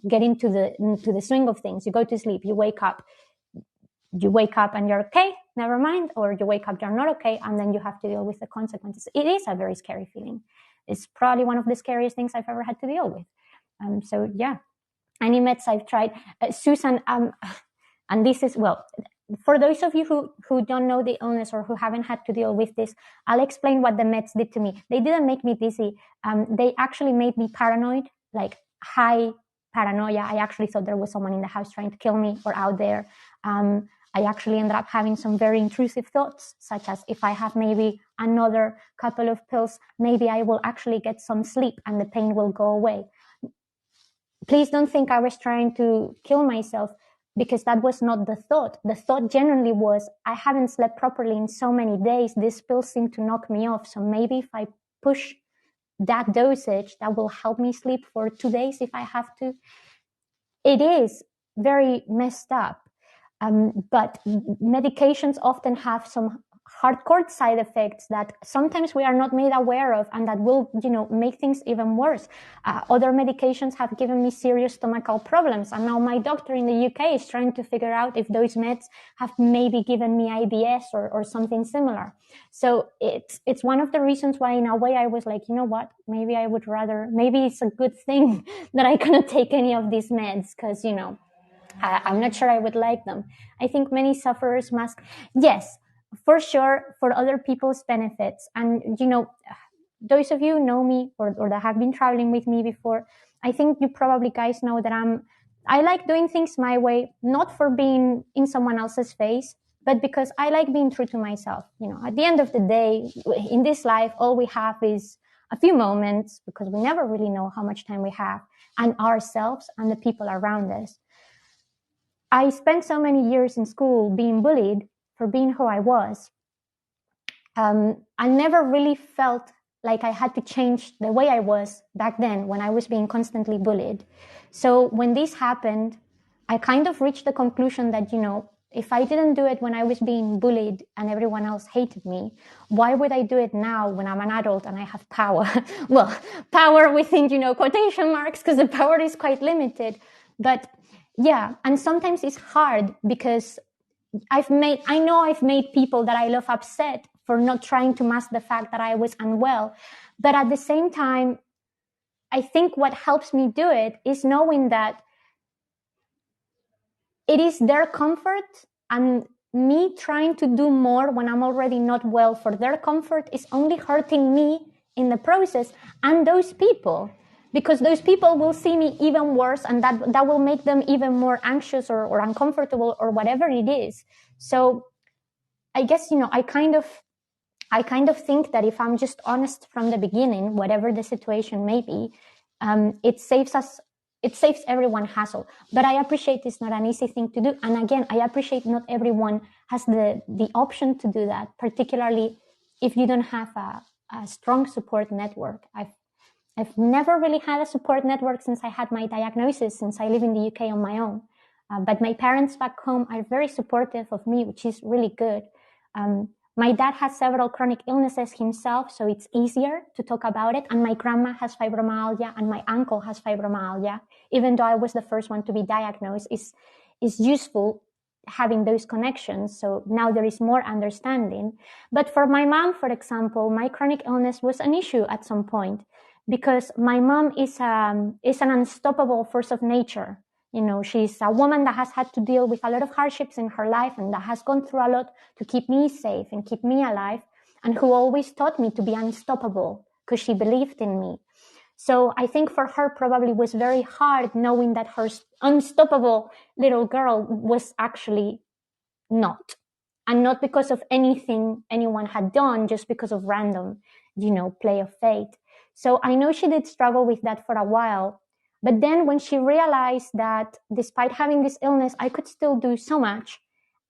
get into the swing of things. You go to sleep, you wake up and you're okay, never mind, or you wake up, you're not okay, and then you have to deal with the consequences. It is a very scary feeling. It's probably one of the scariest things I've ever had to deal with. So yeah, any meds I've tried. Susan, and this is, well, for those of you who don't know the illness or who haven't had to deal with this, I'll explain what the meds did to me. They didn't make me dizzy. They actually made me paranoid, like high paranoia. I actually thought there was someone in the house trying to kill me or out there. I actually ended up having some very intrusive thoughts, such as if I have maybe another couple of pills, maybe I will actually get some sleep and the pain will go away. Please don't think I was trying to kill myself, because that was not the thought. The thought genuinely was, I haven't slept properly in so many days. These pills seem to knock me off. So maybe if I push that dosage, that will help me sleep for 2 days if I have to. It is very messed up. But medications often have some hardcore side effects that sometimes we are not made aware of, and that will, make things even worse. Other medications have given me serious stomachal problems, and now my doctor in the UK is trying to figure out if those meds have maybe given me IBS or something similar. So it's one of the reasons why, in a way, I was like, you know what, maybe it's a good thing that I cannot take any of these meds, because, I'm not sure I would like them. I think many sufferers must, yes, for sure, for other people's benefits. And, those of you who know me or that have been traveling with me before, I think you probably guys know that I like doing things my way, not for being in someone else's face, but because I like being true to myself. At the end of the day, in this life, all we have is a few moments, because we never really know how much time we have, and ourselves and the people around us. I spent so many years in school being bullied for being who I was. I never really felt like I had to change the way I was back then when I was being constantly bullied. So when this happened, I kind of reached the conclusion that, if I didn't do it when I was being bullied and everyone else hated me, why would I do it now when I'm an adult and I have power? Well, power within, quotation marks, because the power is quite limited. But yeah, and sometimes it's hard because I've made people that I love upset for not trying to mask the fact that I was unwell. But at the same time, I think what helps me do it is knowing that it is their comfort, and me trying to do more when I'm already not well for their comfort is only hurting me in the process, and those people. Because those people will see me even worse, and that will make them even more anxious or uncomfortable or whatever it is. So I guess, I kind of think that if I'm just honest from the beginning, whatever the situation may be, it saves everyone hassle. But I appreciate it's not an easy thing to do. And again, I appreciate not everyone has the option to do that, particularly if you don't have a strong support network. I've never really had a support network since I had my diagnosis, since I live in the UK on my own. But my parents back home are very supportive of me, which is really good. My dad has several chronic illnesses himself, so it's easier to talk about it. And my grandma has fibromyalgia and my uncle has fibromyalgia. Even though I was the first one to be diagnosed, it's useful having those connections. So now there is more understanding. But for my mom, for example, my chronic illness was an issue at some point, because my mom is an unstoppable force of nature. She's a woman that has had to deal with a lot of hardships in her life and that has gone through a lot to keep me safe and keep me alive, and who always taught me to be unstoppable because she believed in me. So I think for her probably was very hard knowing that her unstoppable little girl was actually not. And not because of anything anyone had done, just because of random, play of fate. So I know she did struggle with that for a while. But then when she realized that despite having this illness, I could still do so much,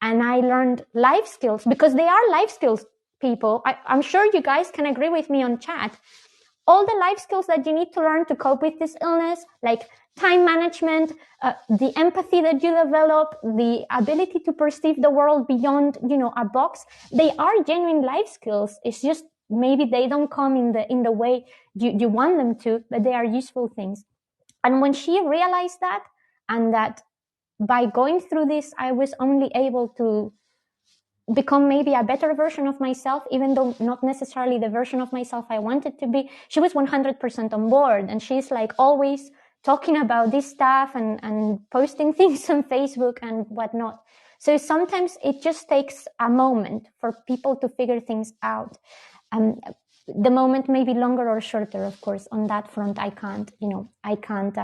and I learned life skills, because they are life skills, people. I'm sure you guys can agree with me on chat. All the life skills that you need to learn to cope with this illness, like time management, the empathy that you develop, the ability to perceive the world beyond, a box, they are genuine life skills. It's just maybe they don't come in the way you want them to, but they are useful things. And when she realized that, and that by going through this, I was only able to become maybe a better version of myself, even though not necessarily the version of myself I wanted to be, she was 100% on board. And she's like always talking about this stuff and posting things on Facebook and whatnot. So sometimes it just takes a moment for people to figure things out. The moment may be longer or shorter, of course. On that front, I can't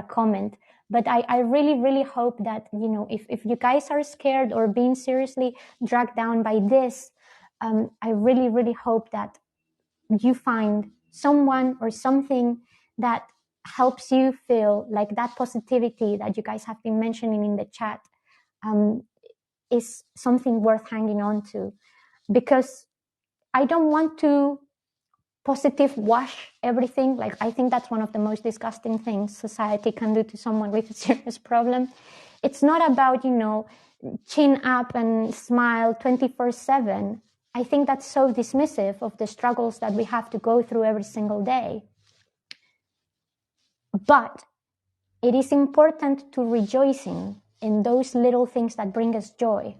comment. But I really, really hope that, if you guys are scared or being seriously dragged down by this, I really, really hope that you find someone or something that helps you feel like that positivity that you guys have been mentioning in the chat is something worth hanging on to. Because I don't want to positive wash everything. Like, I think that's one of the most disgusting things society can do to someone with a serious problem. It's not about, chin up and smile 24/7. I think that's so dismissive of the struggles that we have to go through every single day. But it is important to rejoicing in those little things that bring us joy.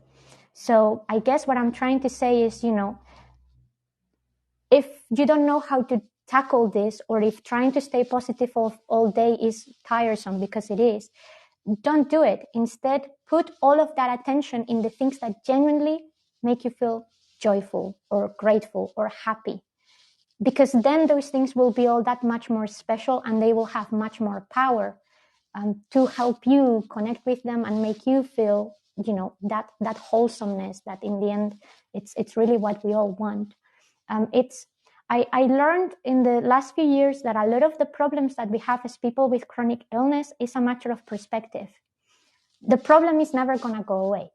So I guess what I'm trying to say is, if you don't know how to tackle this, or if trying to stay positive all day is tiresome, because it is, don't do it. Instead, put all of that attention in the things that genuinely make you feel joyful or grateful or happy, because then those things will be all that much more special, and they will have much more power to help you connect with them and make you feel, that wholesomeness that in the end, it's really what we all want. I learned in the last few years that a lot of the problems that we have as people with chronic illness is a matter of perspective. The problem is never going to go away.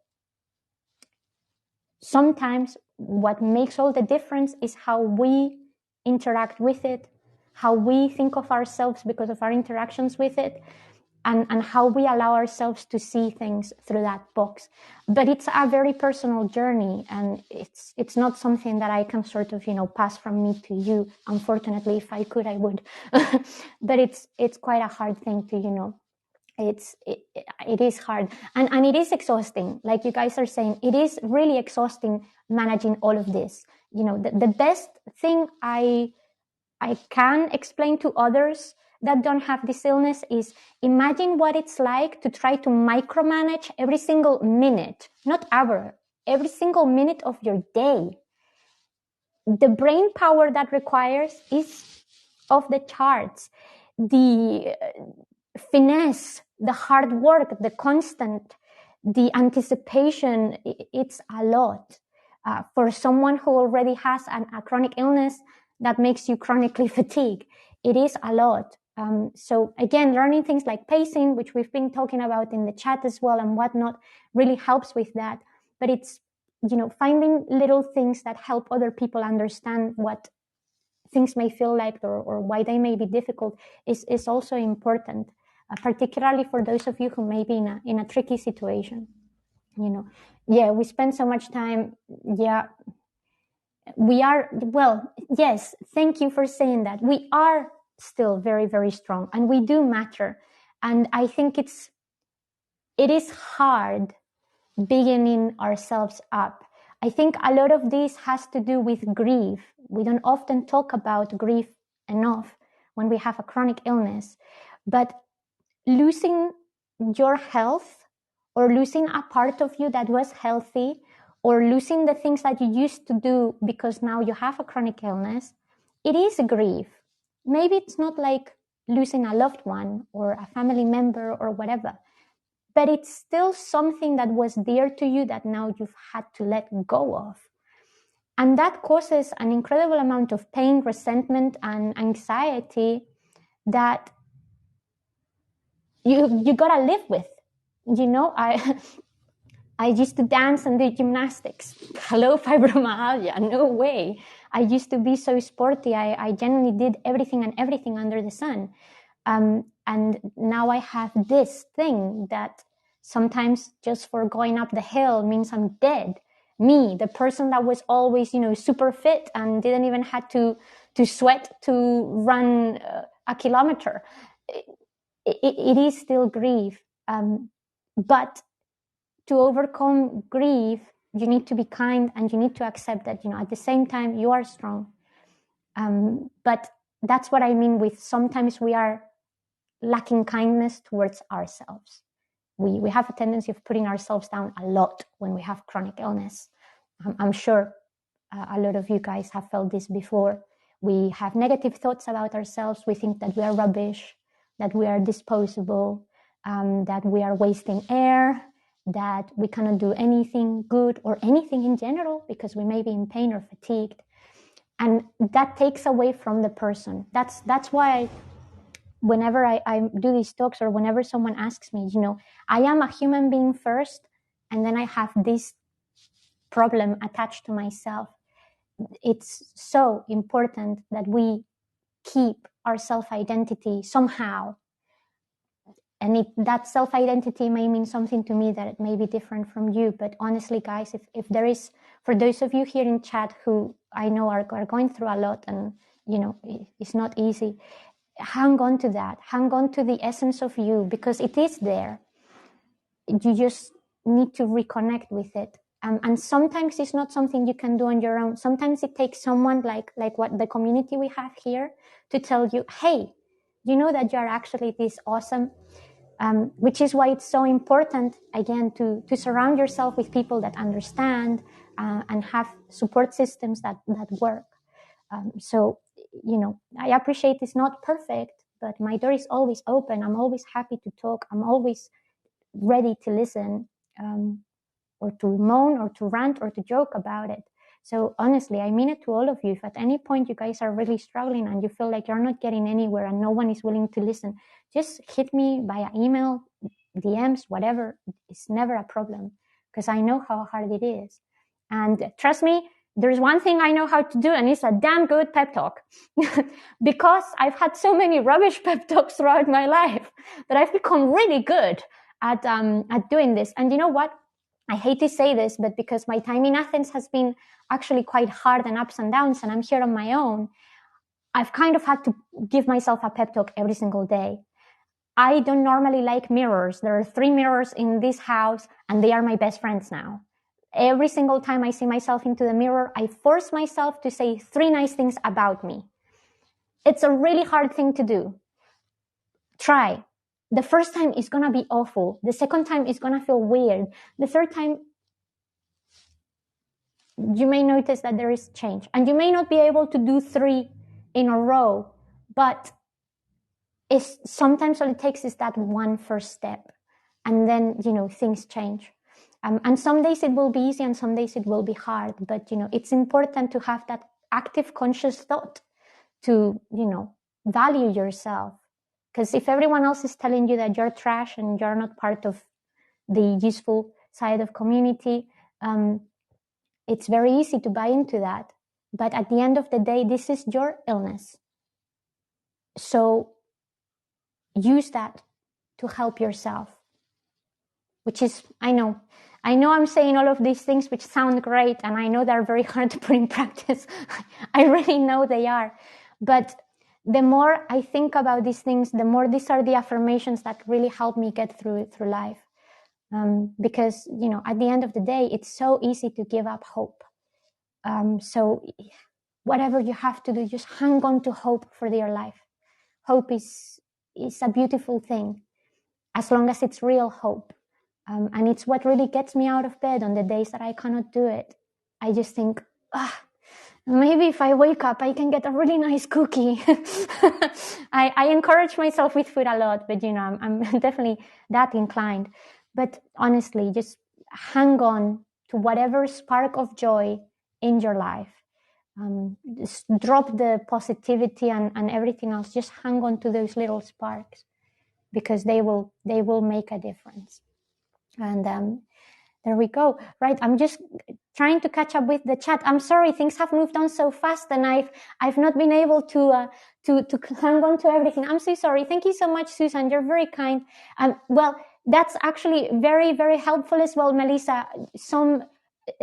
Sometimes what makes all the difference is how we interact with it, how we think of ourselves because of our interactions with it, and how we allow ourselves to see things through that box. But it's a very personal journey, and it's not something that I can sort of, pass from me to you. Unfortunately, if I could, I would. But it's quite a hard thing to, it is hard, and it is exhausting. Like you guys are saying, it is really exhausting managing all of this. The best thing I can explain to others that don't have this illness is, imagine what it's like to try to micromanage every single minute, not hour, every single minute of your day. The brain power that requires is off the charts. The finesse, the hard work, the constant, the anticipation, it's a lot. For someone who already has a chronic illness that makes you chronically fatigued, it is a lot. So again, learning things like pacing, which we've been talking about in the chat as well and whatnot, really helps with that. But it's, finding little things that help other people understand what things may feel like, or why they may be difficult, is also important, particularly for those of you who may be in a tricky situation. We spend so much time. We are, well, yes, thank you for saying that. We are still very, very strong, and we do matter. And I think it is hard beginning ourselves up. I think a lot of this has to do with grief. We don't often talk about grief enough when we have a chronic illness, but losing your health, or losing a part of you that was healthy, or losing the things that you used to do because now you have a chronic illness, it is a grief. Maybe it's not like losing a loved one or a family member or whatever, but it's still something that was dear to you that now you've had to let go of. And that causes an incredible amount of pain, resentment, and anxiety that you gotta live with. I used to dance and do gymnastics. Hello, fibromyalgia, no way. I used to be so sporty. I genuinely did everything and everything under the sun. And now I have this thing that sometimes just for going up the hill means I'm dead. me, the person that was always, super fit and didn't even had to sweat to run a kilometer. It is still grief. But to overcome grief, you need to be kind and you need to accept that, at the same time, you are strong. But that's what I mean with sometimes we are lacking kindness towards ourselves. We have a tendency of putting ourselves down a lot when we have chronic illness. I'm sure a lot of you guys have felt this before. We have negative thoughts about ourselves. We think that we are rubbish, that we are disposable, that we are wasting air, that we cannot do anything good or anything in general because we may be in pain or fatigued. And that takes away from the person. That's why whenever I do these talks or whenever someone asks me, I am a human being first, and then I have this problem attached to myself. It's so important that we keep our self-identity somehow. And that self-identity may mean something to me that it may be different from you. But honestly, guys, if there is, for those of you here in chat who I know are going through a lot and, it's not easy, hang on to that. Hang on to the essence of you because it is there. You just need to reconnect with it. And sometimes it's not something you can do on your own. Sometimes it takes someone like what the community we have here to tell you, hey, you know that you're actually this awesome, which is why it's so important, again, to surround yourself with people that understand and have support systems that work. So, I appreciate it's not perfect, but my door is always open. I'm always happy to talk. I'm always ready to listen, or to moan or to rant or to joke about it. So honestly, I mean it to all of you. If at any point you guys are really struggling and you feel like you're not getting anywhere and no one is willing to listen, just hit me via email, DMs, whatever. It's never a problem because I know how hard it is. And trust me, there's one thing I know how to do, and it's a damn good pep talk. Because I've had so many rubbish pep talks throughout my life that I've become really good at doing this. And you know what? I hate to say this, but because my time in Athens has been actually quite hard and ups and downs, and I'm here on my own, I've kind of had to give myself a pep talk every single day. I don't normally like mirrors. There are 3 mirrors in this house, and they are my best friends now. Every single time I see myself into the mirror, I force myself to say 3 nice things about me. It's a really hard thing to do. Try. The first time is going to be awful. The second time is going to feel weird. The third time, you may notice that there is change. And you may not be able to do 3 in a row, but sometimes all it takes is that one first step. And then, things change. And some days it will be easy and some days it will be hard. But, it's important to have that active, conscious thought to, value yourself. Because if everyone else is telling you that you're trash and you're not part of the useful side of community, it's very easy to buy into that. But at the end of the day, this is your illness. So use that to help yourself, which is, I know I'm saying all of these things which sound great, and I know they're very hard to put in practice. I really know they are. But the more I think about these things, the more these are the affirmations that really help me get through life. Because, at the end of the day, it's so easy to give up hope. So whatever you have to do, just hang on to hope for your life. Hope is a beautiful thing, as long as it's real hope. And it's what really gets me out of bed on the days that I cannot do it. I just think, maybe if I wake up, I can get a really nice cookie. I encourage myself with food a lot, but I'm definitely that inclined. But honestly, just hang on to whatever spark of joy in your life. Just drop the positivity and everything else. Just hang on to those little sparks, because they will make a difference. And there we go. Right, I'm just trying to catch up with the chat. I'm sorry, things have moved on so fast, and I've not been able to hang on to everything. I'm so sorry. Thank you so much, Susan. You're very kind. Well, that's actually very, very helpful as well, Melissa. Some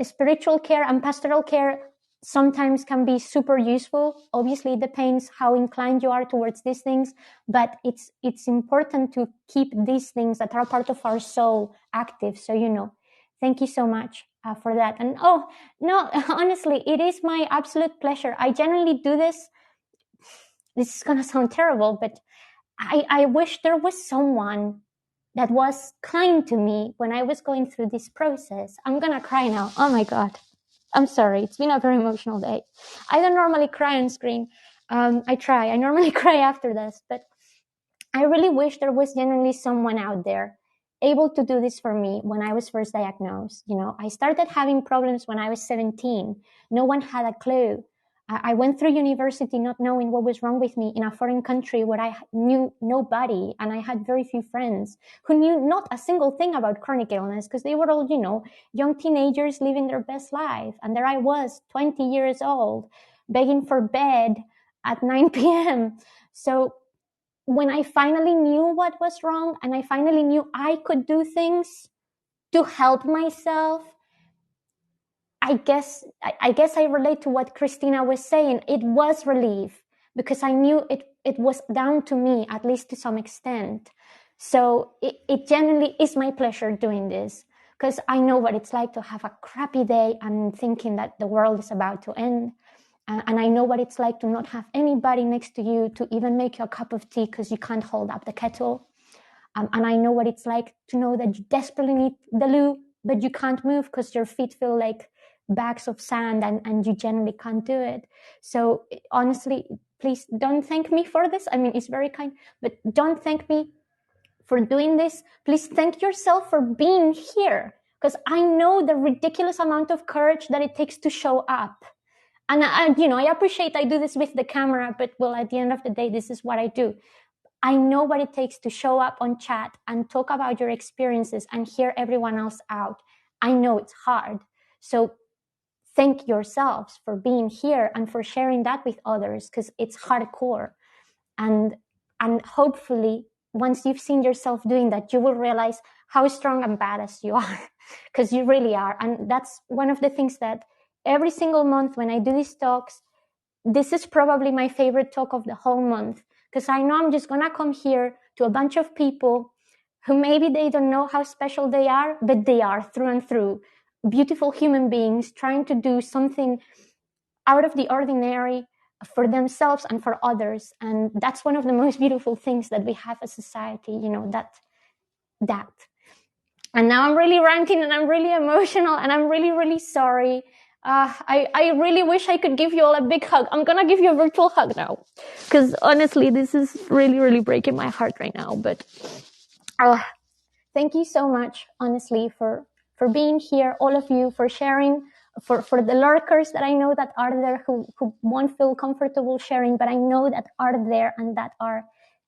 spiritual care and pastoral care sometimes can be super useful. Obviously, it depends how inclined you are towards these things, but it's important to keep these things that are part of our soul active. So, thank you so much for that. And oh, no, honestly, it is my absolute pleasure. I generally do this. This is going to sound terrible, but I wish there was someone that was kind to me when I was going through this process. I'm going to cry now. Oh my God. I'm sorry. It's been a very emotional day. I don't normally cry on screen. I try. I normally cry after this, but I really wish there was genuinely someone out there able to do this for me when I was first diagnosed. I started having problems when I was 17. No one had a clue. I went through university not knowing what was wrong with me in a foreign country where I knew nobody, and I had very few friends who knew not a single thing about chronic illness, because they were all, young teenagers living their best life. And there I was, 20 years old, begging for bed at 9 p.m. So when I finally knew what was wrong, and I finally knew I could do things to help myself, I guess I relate to what Christina was saying. It was relief, because I knew it was down to me, at least to some extent. So it genuinely is my pleasure doing this, because I know what it's like to have a crappy day and thinking that the world is about to end. And I know what it's like to not have anybody next to you to even make you a cup of tea because you can't hold up the kettle. And I know what it's like to know that you desperately need the loo, but you can't move because your feet feel like bags of sand, and you generally can't do it. So honestly, please don't thank me for this. I mean, it's very kind, but don't thank me for doing this. Please thank yourself for being here, because I know the ridiculous amount of courage that it takes to show up. And I appreciate I do this with the camera, but well, at the end of the day, this is what I do. I know what it takes to show up on chat and talk about your experiences and hear everyone else out. I know it's hard. So thank yourselves for being here and for sharing that with others, because it's hardcore. And hopefully, once you've seen yourself doing that, you will realize how strong and badass you are, because you really are. And that's one of the things that every single month when I do these talks, this is probably my favorite talk of the whole month, because I know I'm just going to come here to a bunch of people who maybe they don't know how special they are, but they are through and through. Beautiful human beings trying to do something out of the ordinary for themselves and for others. And that's one of the most beautiful things that we have as society, that. And now I'm really ranting and I'm really emotional and I'm really, really sorry. I really wish I could give you all a big hug. I'm going to give you a virtual hug now, because honestly, this is really, really breaking my heart right now. But thank you so much, honestly, for being here, all of you, for sharing, for the lurkers that I know that are there who won't feel comfortable sharing, but I know that are there and that are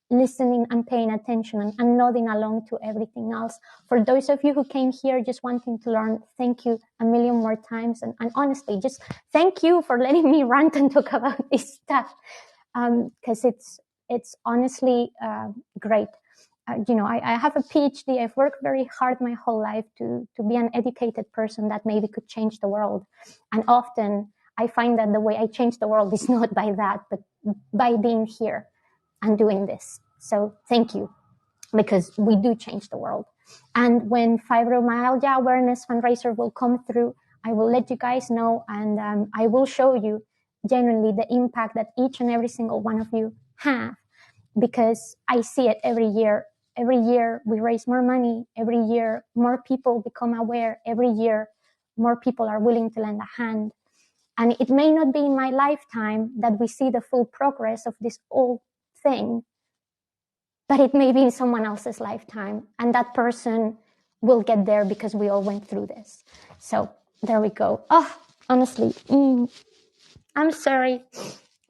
listening and paying attention and nodding along to everything else. For those of you who came here just wanting to learn, thank you a million more times. And honestly, just thank you for letting me rant and talk about this stuff, because it's honestly great. I have a PhD. I've worked very hard my whole life to be an educated person that maybe could change the world. And often I find that the way I change the world is not by that, but by being here and doing this. So thank you, because we do change the world. And when Fibromyalgia Awareness Fundraiser will come through, I will let you guys know, and I will show you genuinely the impact that each and every single one of you have, because I see it every year. Every year we raise more money. Every year more people become aware. Every year more people are willing to lend a hand. And it may not be in my lifetime that we see the full progress of this old thing, but it may be in someone else's lifetime, and that person will get there because we all went through this. So there we go. Oh, honestly, I'm sorry.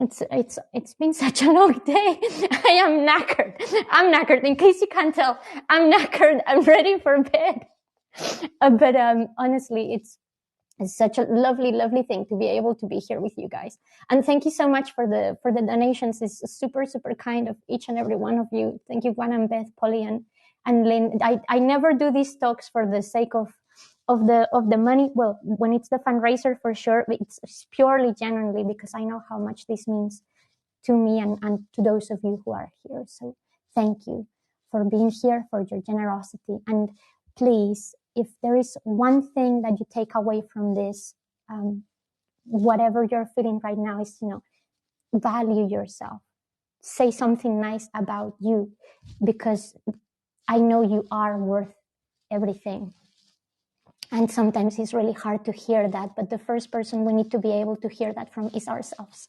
It's been such a long day. I am knackered. I'm knackered. In case you can't tell, I'm knackered. I'm ready for bed. But honestly, it's such a lovely, lovely thing to be able to be here with you guys. And thank you so much for the donations. It's super, super kind of each and every one of you. Thank you, Juan and Beth, Polly, and Lynn. I never do these talks for the sake of of the money, well, when it's the fundraiser, for sure, it's purely genuinely because I know how much this means to me and to those of you who are here. So thank you for being here, for your generosity. And please, if there is one thing that you take away from this, whatever you're feeling right now, is, value yourself. Say something nice about you, because I know you are worth everything. And sometimes it's really hard to hear that, but the first person we need to be able to hear that from is ourselves.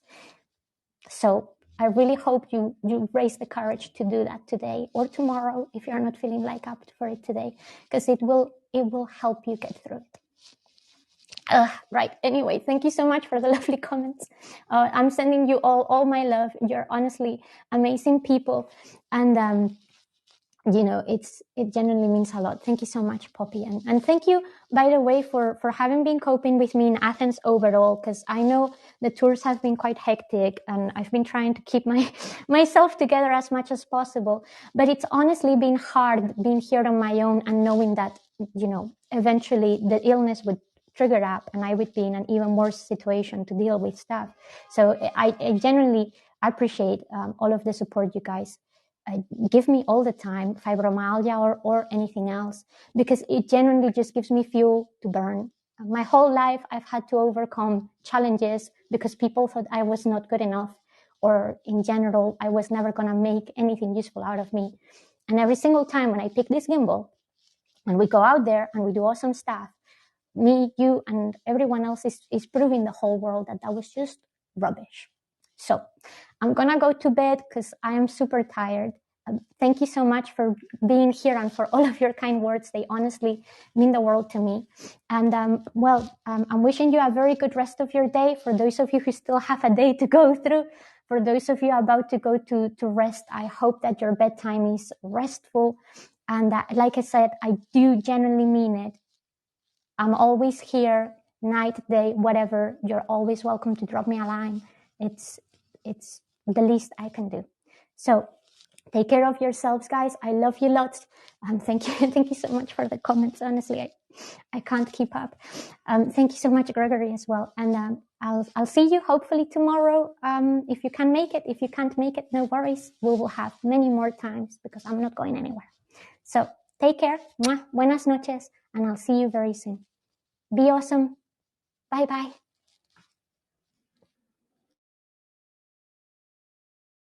So I really hope you raise the courage to do that today or tomorrow if you're not feeling like up for it today, because it will help you get through it. Right. Anyway, thank you so much for the lovely comments. I'm sending you all my love. You're honestly amazing people, and it genuinely means a lot. Thank you so much, Poppy. And thank you, by the way, for having been coping with me in Athens overall, because I know the tours have been quite hectic and I've been trying to keep myself together as much as possible. But it's honestly been hard being here on my own and knowing that, eventually the illness would trigger up and I would be in an even worse situation to deal with stuff. So I genuinely appreciate all of the support you guys give me all the time, fibromyalgia or anything else, because it genuinely just gives me fuel to burn. My whole life, I've had to overcome challenges because people thought I was not good enough, or in general, I was never going to make anything useful out of me. And every single time when I pick this gimbal and we go out there and we do awesome stuff, me, you, and everyone else is proving the whole world that was just rubbish. So I'm going to go to bed because I am super tired. Thank you so much for being here and for all of your kind words. They honestly mean the world to me. And I'm wishing you a very good rest of your day. For those of you who still have a day to go through, for those of you about to go to rest, I hope that your bedtime is restful. And like I said, I do genuinely mean it. I'm always here, night, day, whatever. You're always welcome to drop me a line. It's the least I can do. So take care of yourselves, guys. I love you lots. Thank you so much for the comments. Honestly, I can't keep up. Thank you so much, Gregory, as well. And I'll see you hopefully tomorrow. If you can make it. If you can't make it, no worries. We will have many more times because I'm not going anywhere. So take care. Buenas noches, and I'll see you very soon. Be awesome. Bye-bye.